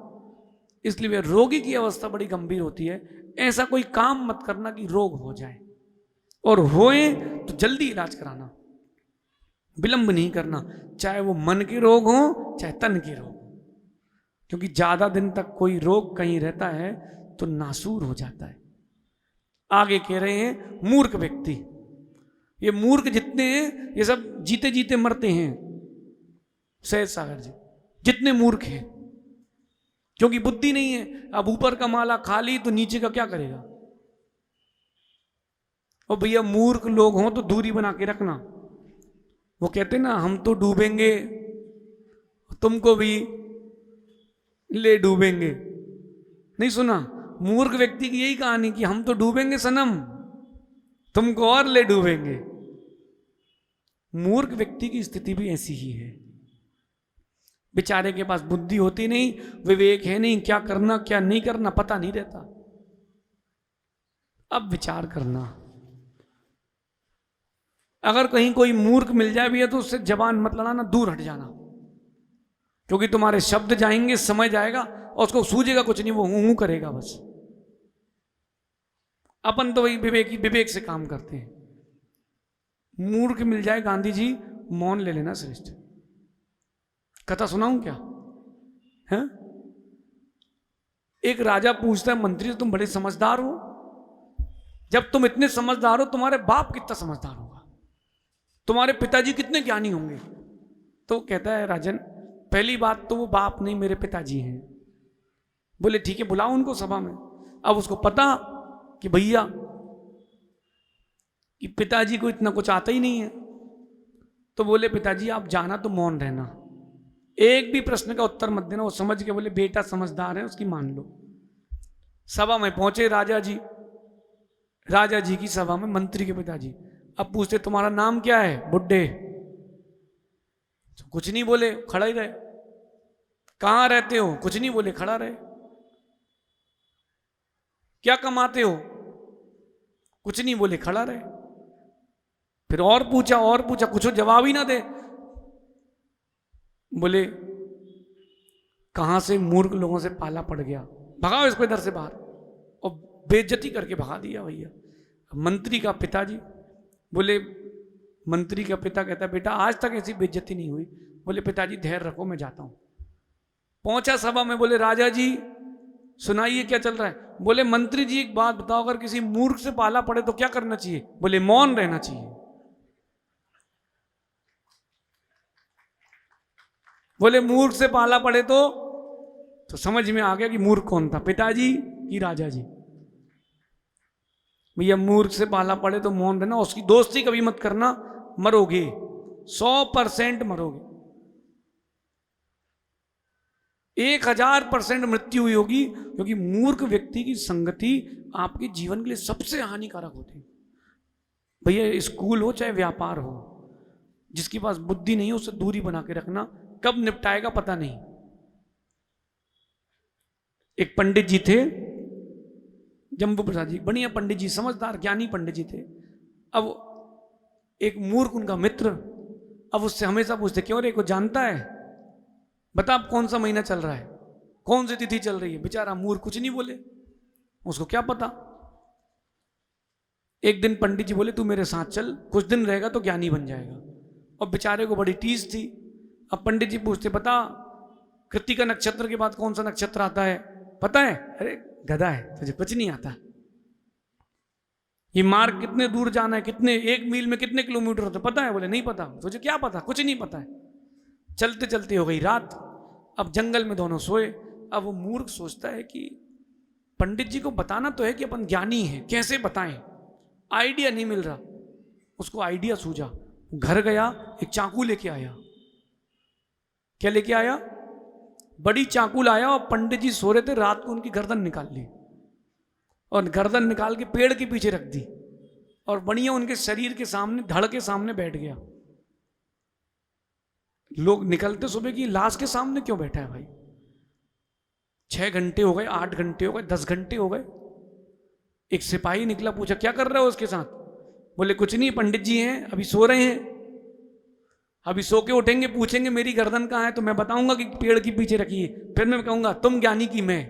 इसलिए वे रोगी की अवस्था बड़ी गंभीर होती है। ऐसा कोई काम मत करना कि रोग हो जाए, और होए तो जल्दी इलाज कराना, विलंब नहीं करना, चाहे वो मन के रोग हो चाहे तन के रोग, क्योंकि ज्यादा दिन तक कोई रोग कहीं रहता है तो नासूर हो जाता है। आगे कह रहे हैं मूर्ख व्यक्ति, ये मूर्ख जितने हैं ये सब जीते जीते मरते हैं। सहज सागर जी जितने मूर्ख हैं, क्योंकि बुद्धि नहीं है। अब ऊपर का माला खा ली तो नीचे का क्या करेगा। और भैया मूर्ख लोग हों तो दूरी बना के रखना। वो कहते ना हम तो डूबेंगे, तुमको भी ले डूबेंगे। नहीं सुना मूर्ख व्यक्ति की यही कहानी कि हम तो डूबेंगे सनम, तुमको और ले डूबेंगे। मूर्ख व्यक्ति की स्थिति भी ऐसी ही है। बेचारे के पास बुद्धि होती नहीं, विवेक है नहीं, क्या करना क्या नहीं करना पता नहीं रहता। अब विचार करना, अगर कहीं कोई मूर्ख मिल जाए भी है तो उससे जबान मत लड़ाना, दूर हट जाना, क्योंकि तुम्हारे शब्द जाएंगे, समय जाएगा और उसको सूझेगा कुछ नहीं, वो हूं करेगा बस। अपन तो वही विवेक से काम करते हैं। मूर्ख मिल जाए गांधी जी, मौन ले लेना श्रेष्ठ। कथा सुनाऊं क्या है? एक राजा पूछता है मंत्री से, तुम बड़े समझदार हो, जब तुम इतने समझदार हो तुम्हारे बाप कितना समझदार होगा, तुम्हारे पिताजी कितने ज्ञानी होंगे? तो कहता है राजन, पहली बात तो वो बाप नहीं, मेरे पिताजी हैं। बोले ठीक है, बुलाओ उनको सभा में। अब उसको पता कि भैया कि पिताजी को इतना कुछ आता ही नहीं है, तो बोले पिताजी आप जाना तो मौन रहना, एक भी प्रश्न का उत्तर मत देना। वो समझ के बोले बेटा समझदार है, उसकी मान लो। सभा में पहुंचे राजा जी, राजा जी की सभा में मंत्री के पिताजी। अब पूछते तुम्हारा नाम क्या है? बुड्ढे। तो कुछ नहीं बोले, खड़ा ही रहे। कहां रहते हो? कुछ नहीं बोले, खड़ा रहे। क्या कमाते हो? कुछ नहीं बोले, खड़ा रहे। फिर और पूछा, कुछ जवाब ही ना दे। बोले कहां से मूर्ख लोगों से पाला पड़ गया, भगाओ इसको इधर से बाहर। और बेइज्जती करके भगा दिया भैया। मंत्री का पिताजी बोले, मंत्री का पिता कहता है बेटा आज तक ऐसी बेइज्जती नहीं हुई। बोले पिताजी धैर्य रखो, मैं जाता हूं। पहुंचा सभा में, बोले राजा जी सुनाइए क्या चल रहा है? बोले मंत्री जी एक बात बताओ, अगर किसी मूर्ख से पाला पड़े तो क्या करना चाहिए? बोले मौन रहना चाहिए। बोले मूर्ख से पाला पड़े तो समझ में आ गया कि मूर्ख कौन था, पिताजी की राजा जी। भैया मूर्ख से पाला पड़े तो मौन रहना, उसकी दोस्ती कभी मत करना, मरोगे, 100% मरोगे, 1000% मृत्यु हुई होगी, क्योंकि मूर्ख व्यक्ति की संगति आपके जीवन के लिए सबसे हानिकारक होती है। भैया स्कूल हो चाहे व्यापार हो, जिसके पास बुद्धि नहीं है उससे दूरी बना के रखना, कब निपटाएगा पता नहीं। एक पंडित जी थे, जम्बू प्रसाद जी, बढ़िया पंडित जी, समझदार ज्ञानी पंडित जी थे। अब एक मूर्ख उनका मित्र, अब उससे हमेशा पूछते क्यों रे, को जानता है, बता अब कौन सा महीना चल रहा है, कौन सी तिथि चल रही है। बेचारा मूर्ख कुछ नहीं बोले, उसको क्या पता। एक दिन पंडित जी बोले तू मेरे साथ चल, कुछ दिन रहेगा तो ज्ञानी बन जाएगा। और बेचारे को बड़ी टीस थी। अब पंडित जी पूछते बता कृतिका नक्षत्र के बाद कौन सा नक्षत्र आता है, पता है? अरे गधा है, तुझे कुछ नहीं आता। ये मार्ग कितने दूर जाना है, कितने 1 मील में कितने किलोमीटर होते पता है? बोले नहीं पता। तुझे क्या पता? कुछ नहीं पता है। चलते चलते हो गई रात, अब जंगल में दोनों सोए। अब वो मूर्ख सोचता है कि पंडित जी को बताना तो है कि अपन ज्ञानी हैं, कैसे बताएं, आइडिया नहीं मिल रहा। उसको आइडिया सूझा, घर गया, एक चाकू लेके आया। क्या लेके आया? बड़ी चाकू लाया, और पंडित जी सो रहे थे, रात को उनकी गर्दन निकाल ली, और गर्दन निकाल के पेड़ के पीछे रख दी, और बढ़िया उनके शरीर के सामने, धड़ के सामने बैठ गया। लोग निकलते सुबह की लाश के सामने क्यों बैठा है भाई? 6 घंटे हो गए, 8 घंटे हो गए, 10 घंटे हो गए। एक सिपाही निकला, पूछा क्या कर रहे हो उसके साथ? बोले कुछ नहीं, पंडित जी हैं, अभी सो रहे हैं, अभी सो के उठेंगे, पूछेंगे मेरी गर्दन कहाँ है, तो मैं बताऊंगा कि पेड़ के पीछे रखी है, फिर मैं कहूंगा तुम ज्ञानी की मैं।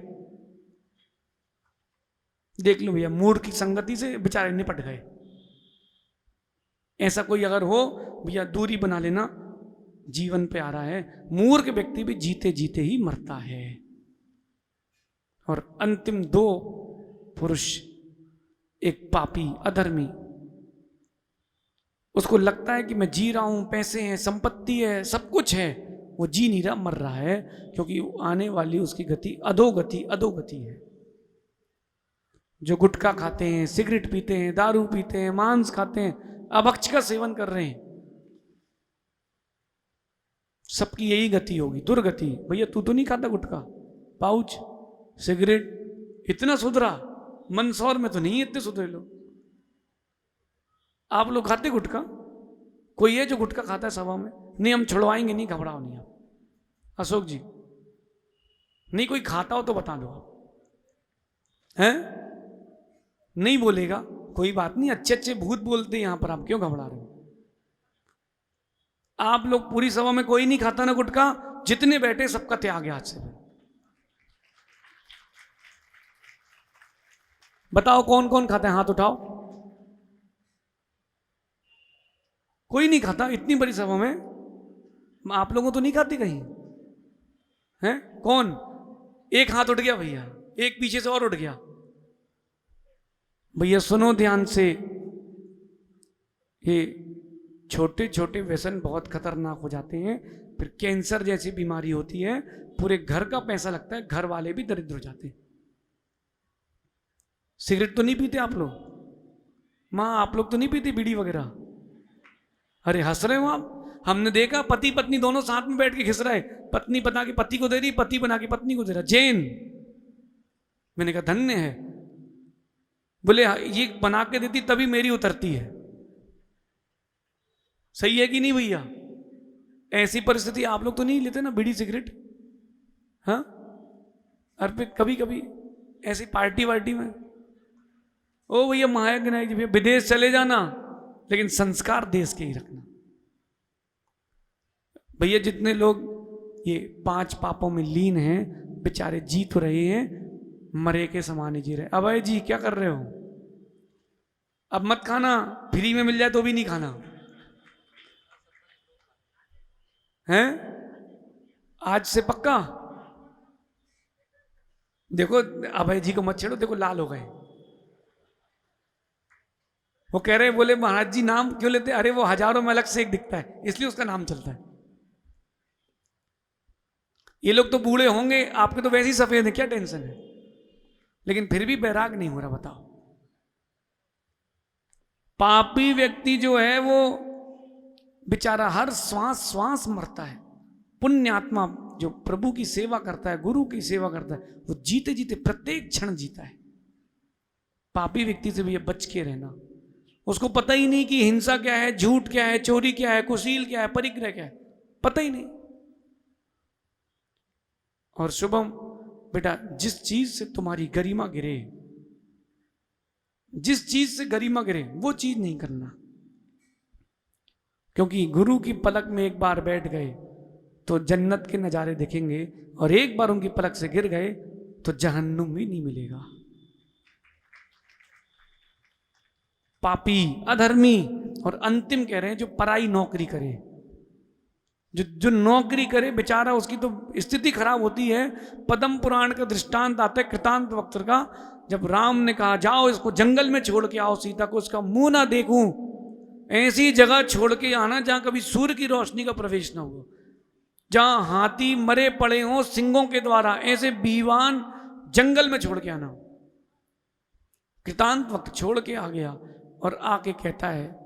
देख लो भैया, मूर्ख की संगति से बेचारे निपट गए। ऐसा कोई अगर हो भैया, दूरी बना लेना, जीवन पे आ रहा है। मूर्ख व्यक्ति भी जीते जीते ही मरता है। और अंतिम 2 पुरुष, एक पापी अधर्मी, उसको लगता है कि मैं जी रहा हूं, पैसे हैं, संपत्ति है, सब कुछ है, वो जी नहीं रहा, मर रहा है, क्योंकि आने वाली उसकी गति अधोगति है। जो गुटखा खाते हैं, सिगरेट पीते हैं, दारू पीते हैं, मांस खाते हैं, अभक्ष का सेवन कर रहे हैं, सबकी यही गति होगी, दुर्गति। भैया तू तो नहीं खाता गुटखा, पाउच, सिगरेट, इतना सुधरा? मंदसौर में तो नहीं इतने सुधरे लोग। आप लोग खाते गुटखा? कोई है जो गुटखा खाता है सभा में? नहीं, हम छुड़वाएंगे नहीं, घबराओ नहीं आप। अशोक जी, नहीं कोई खाता हो तो बता दो आप। हैं? नहीं बोलेगा, कोई बात नहीं, अच्छे अच्छे भूत बोलते हैं यहां पर, आप क्यों घबरा रहे हो? आप लोग पूरी सभा में कोई नहीं खाता ना गुटखा? जितने बैठे सबका त्याग है आज से। बताओ कौन कौन खाता है, हाथ उठाओ। कोई नहीं खाता इतनी बड़ी सभा में? आप लोगों तो नहीं खाती कहीं? हैं? कौन? एक हाथ उठ गया भैया, एक पीछे से और उठ गया। भैया सुनो ध्यान से, ये छोटे छोटे व्यसन बहुत खतरनाक हो जाते हैं, फिर कैंसर जैसी बीमारी होती है, पूरे घर का पैसा लगता है, घर वाले भी दरिद्र हो जाते हैं। सिगरेट तो नहीं पीते आप लोग? माँ आप लोग तो नहीं पीते बीड़ी वगैरह? अरे हंस रहे हो आप। हमने देखा पति पत्नी दोनों साथ में बैठ के घिस रहे, पत्नी बना के पति को दे रही, पति बना के पत्नी को दे रहा। जैन। मैंने कहा धन्य है। बोले ये बना के देती तभी मेरी उतरती है। सही है कि नहीं भैया? ऐसी परिस्थिति आप लोग तो नहीं लेते ना बीड़ी सिगरेट? हाँ, और फिर कभी कभी ऐसी पार्टी वार्टी में ओ भैया महायज्ञ नहीं जी, भैया विदेश चले जाना लेकिन संस्कार देश के ही रखना। भैया जितने लोग ये 5 पापों में लीन हैं, बेचारे जी तो रहे हैं, मरे के समान ही जी रहे। अभय जी क्या कर रहे हो? अब मत खाना, फ्री में मिल जाए तो भी नहीं खाना हैं? आज से पक्का। देखो अभय जी को मत छेड़ो, देखो लाल हो गए। वो कह रहे, बोले महाराज जी नाम क्यों लेते? अरे वो हजारों में अलग से एक दिखता है, इसलिए उसका नाम चलता है। ये लोग तो बूढ़े होंगे, आपके तो वैसे ही सफेद है, क्या टेंशन है? लेकिन फिर भी बैराग नहीं हो रहा। बताओ, पापी व्यक्ति जो है वो बेचारा हर श्वास श्वास मरता है। पुण्यात्मा जो प्रभु की सेवा करता है, गुरु की सेवा करता है, वो जीते जीते प्रत्येक क्षण जीता है। पापी व्यक्ति से भी ये बच के रहना। उसको पता ही नहीं कि हिंसा क्या है, झूठ क्या है, चोरी क्या है, कुशील क्या है, परिग्रह क्या है, पता ही नहीं। और शुभम बेटा, जिस चीज से तुम्हारी गरिमा गिरे, जिस चीज से गरिमा गिरे वो चीज नहीं करना, क्योंकि गुरु की पलक में एक बार बैठ गए तो जन्नत के नजारे दिखेंगे, और एक बार उनकी पलक से गिर गए तो जहन्नुम ही नहीं मिलेगा। पापी, अधर्मी, और अंतिम कह रहे हैं जो पराई नौकरी करे, जो नौकरी करे बेचारा, उसकी तो स्थिति खराब होती है। पद्म पुराण का दृष्टांत आता है कृतांत वक्त का, जब राम ने कहा जाओ इसको जंगल में छोड़ के आओ सीता को, उसका मुंह ना देखूं, ऐसी जगह छोड़ के आना जहां कभी सूर्य की रोशनी का प्रवेश ना हो, जहां हाथी मरे पड़े हों सिंगों के द्वारा, ऐसे बीवान जंगल में छोड़ के आना। कृतांत वक्त छोड़ के आ गया और आके कहता है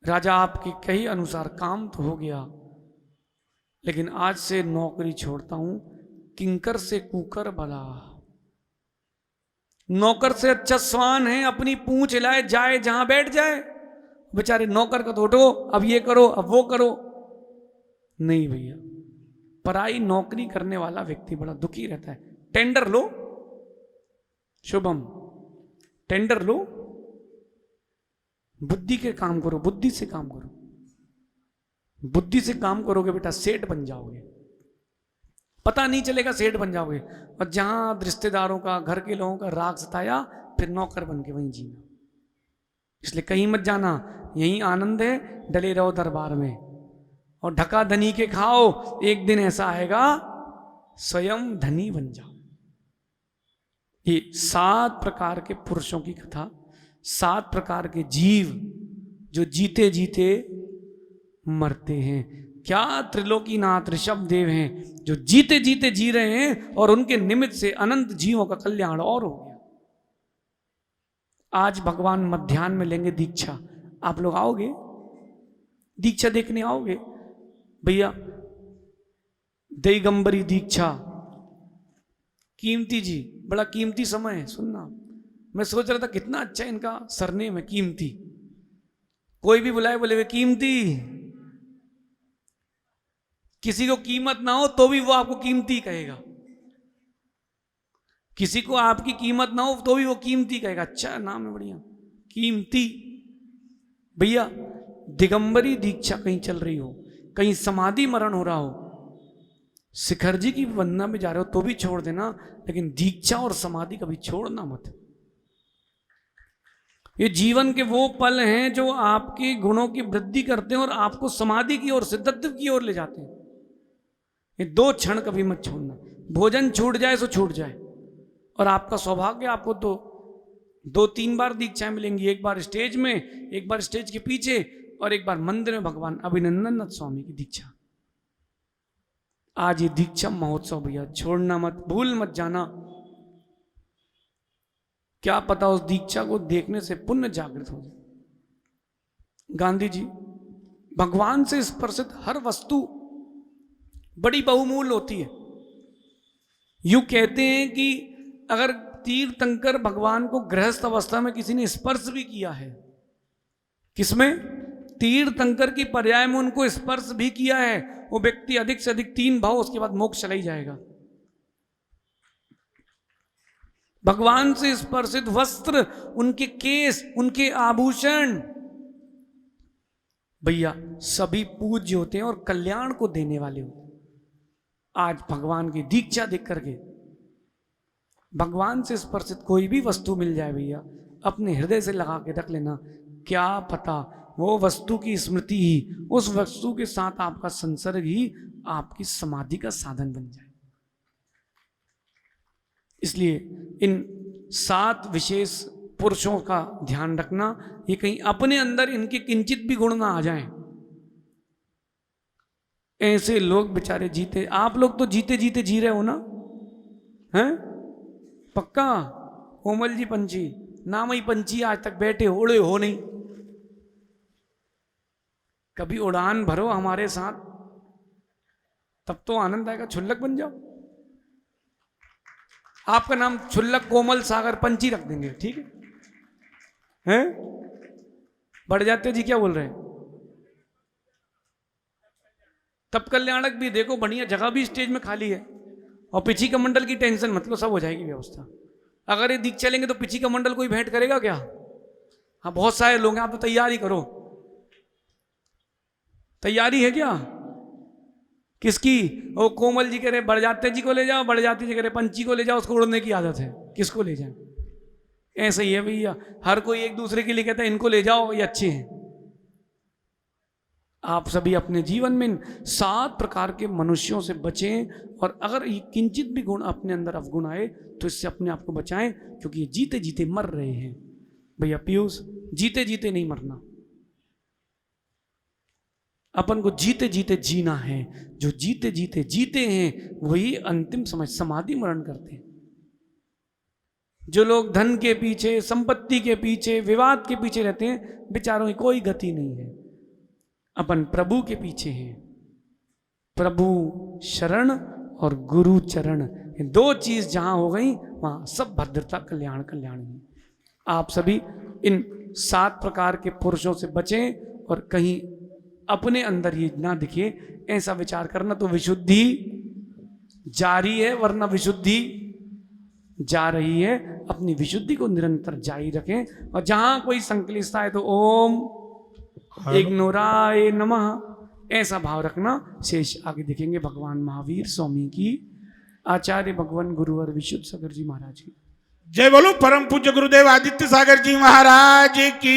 राजा आपके कही अनुसार काम तो हो गया, लेकिन आज से नौकरी छोड़ता हूं, किंकर से कुकर भला। नौकर से अच्छा स्वान है, अपनी पूंछ हिलाए जाए जहां बैठ जाए। बेचारे नौकर का तो उठो, अब ये करो, अब वो करो। नहीं भैया, पराई नौकरी करने वाला व्यक्ति बड़ा दुखी रहता है। टेंडर लो शुभम, टेंडर लो, बुद्धि के काम करो, बुद्धि से काम करो। बुद्धि से काम करोगे बेटा सेठ बन जाओगे, पता नहीं चलेगा सेठ बन जाओगे। और जहां रिश्तेदारों का, घर के लोगों का राग सताया, फिर नौकर बन के वहीं जीना। इसलिए कहीं मत जाना, यहीं आनंद है, डले रहो दरबार में और ढका धनी के खाओ। एक दिन ऐसा आएगा स्वयं धनी बन जाओ। ये 7 प्रकार के पुरुषों की कथा, 7 प्रकार के जीव जो जीते जीते मरते हैं। क्या त्रिलोकीनाथ ऋषभ देव हैं जो जीते जीते जी रहे हैं, और उनके निमित्त से अनंत जीवों का कल्याण और हो गया। आज भगवान मध्याह्न में लेंगे दीक्षा, आप लोग आओगे? दीक्षा देखने आओगे? भैया दिगंबरी दीक्षा, कीमती जी, बड़ा कीमती समय है। सुनना, मैं सोच रहा था कितना अच्छा इनका सरनेम है, कीमती। कोई भी बुलाए बोले वे कीमती। किसी को कीमत ना हो तो भी वो आपको कीमती कहेगा, किसी को आपकी कीमत ना हो तो भी वो कीमती कहेगा। अच्छा नाम है, बढ़िया, कीमती। भैया दिगंबरी दीक्षा कहीं चल रही हो, कहीं समाधि मरण हो रहा हो, शिखर जी की वंदना में जा रहे हो तो भी छोड़ देना, लेकिन दीक्षा और समाधि कभी छोड़ना मत। ये जीवन के वो पल हैं जो आपके गुणों की वृद्धि करते हैं और आपको समाधि की ओर, सिद्धत्व की ओर ले जाते हैं। ये 2 क्षण कभी मत छोड़ना। भोजन छूट जाए सो छूट जाए, और आपका सौभाग्य, आपको तो 2-3 बार दीक्षाएं मिलेंगी, एक बार स्टेज में, एक बार स्टेज के पीछे और एक बार मंदिर में भगवान अभिनंदननाथ स्वामी की दीक्षा। आज ये दीक्षा महोत्सव भैया छोड़ना मत, भूल मत जाना। क्या पता उस दीक्षा को देखने से पुण्य जागृत हो जाए। गांधी जी, भगवान से स्पर्शित हर वस्तु बड़ी बहुमूल्य होती है। यूं कहते हैं कि अगर तीर्थंकर भगवान को गृहस्थ अवस्था में किसी ने स्पर्श भी किया है, किसमें? तीर्थंकर की पर्याय में उनको स्पर्श भी किया है, वो व्यक्ति अधिक से अधिक 3 भाव, उसके बाद मोक्ष चला ही जाएगा। भगवान से स्पर्शित वस्त्र, उनके केस, उनके आभूषण भैया सभी पूज्य होते हैं और कल्याण को देने वाले होते हैं। आज भगवान की दीक्षा देख करके भगवान से स्पर्शित कोई भी वस्तु मिल जाए भैया, अपने हृदय से लगा के रख लेना। क्या पता वो वस्तु की स्मृति ही, उस वस्तु के साथ आपका संसर्ग ही आपकी समाधि का साधन बन जाए। इसलिए इन 7 विशेष पुरुषों का ध्यान रखना, ये कहीं अपने अंदर इनके किंचित भी गुण ना आ जाएं। ऐसे लोग बेचारे जीते, आप लोग तो जीते जीते जी रहे हो ना, हैं? पक्का? कोमल जी पंछी, नाम ही पंछी, आज तक बैठे हो, उड़े हो नहीं। कभी उड़ान भरो हमारे साथ, तब तो आनंद आएगा। छुल्लक बन जाओ, आपका नाम छुल्लक कोमल सागर पंछी रख देंगे, ठीक है? बढ़ जाते जी, क्या बोल रहे हैं? तब कल्याणक भी देखो, बढ़िया जगह भी स्टेज में खाली है, और पिछी का मंडल की टेंशन मतलब सब हो जाएगी व्यवस्था। अगर ये दीक्षा लेंगे तो पिछी का मंडल कोई भेंट करेगा क्या? हाँ, बहुत सारे लोग हैं, आप तो तैयारी करो। तैयारी है क्या? किसकी? वो कोमल जी कह रहे बड़जाते जी को ले जाओ, बड़जाती जी कह रहे पंछी को ले जाओ, उसको उड़ने की आदत है, किसको ले जाए? ऐसा ही है भैया, हर कोई एक दूसरे के लिए कहता है इनको ले जाओ, ये अच्छे हैं। आप सभी अपने जीवन में 7 प्रकार के मनुष्यों से बचें, और अगर ये किंचित भी गुण अपने अंदर अवगुण आए तो इससे अपने आप को बचाएं, क्योंकि ये जीते जीते मर रहे हैं। भैया पीयूष, जीते जीते नहीं मरना, अपन को जीते जीते जीना है। जो जीते जीते जीते हैं वही अंतिम समय समाधि मरण करते हैं। जो लोग धन के पीछे, संपत्ति के पीछे, विवाद के पीछे रहते हैं, बेचारों की कोई गति नहीं है। अपन प्रभु के पीछे हैं। प्रभु शरण और गुरु चरण, ये 2 चीज जहां हो गई वहां सब भद्रता, कल्याण कल्याण ही। आप सभी इन 7 प्रकार के पुरुषों से बचें, और कहीं अपने अंदर ये ना दिखे, ऐसा विचार करना तो विशुद्धि जारी है, वरना विशुद्धि जा रही है। अपनी विशुद्धि को निरंतर जारी रखें, और जहां कोई संक्लिष्टता है तो ओम इग्नोराय नमः, ऐसा भाव रखना। शेष आगे देखेंगे भगवान महावीर स्वामी की, आचार्य भगवान गुरुवर विशुद्ध सागर जी महाराज की।
जय बोलो परम पूज्य गुरुदेव आदित्य सागर जी महाराज की।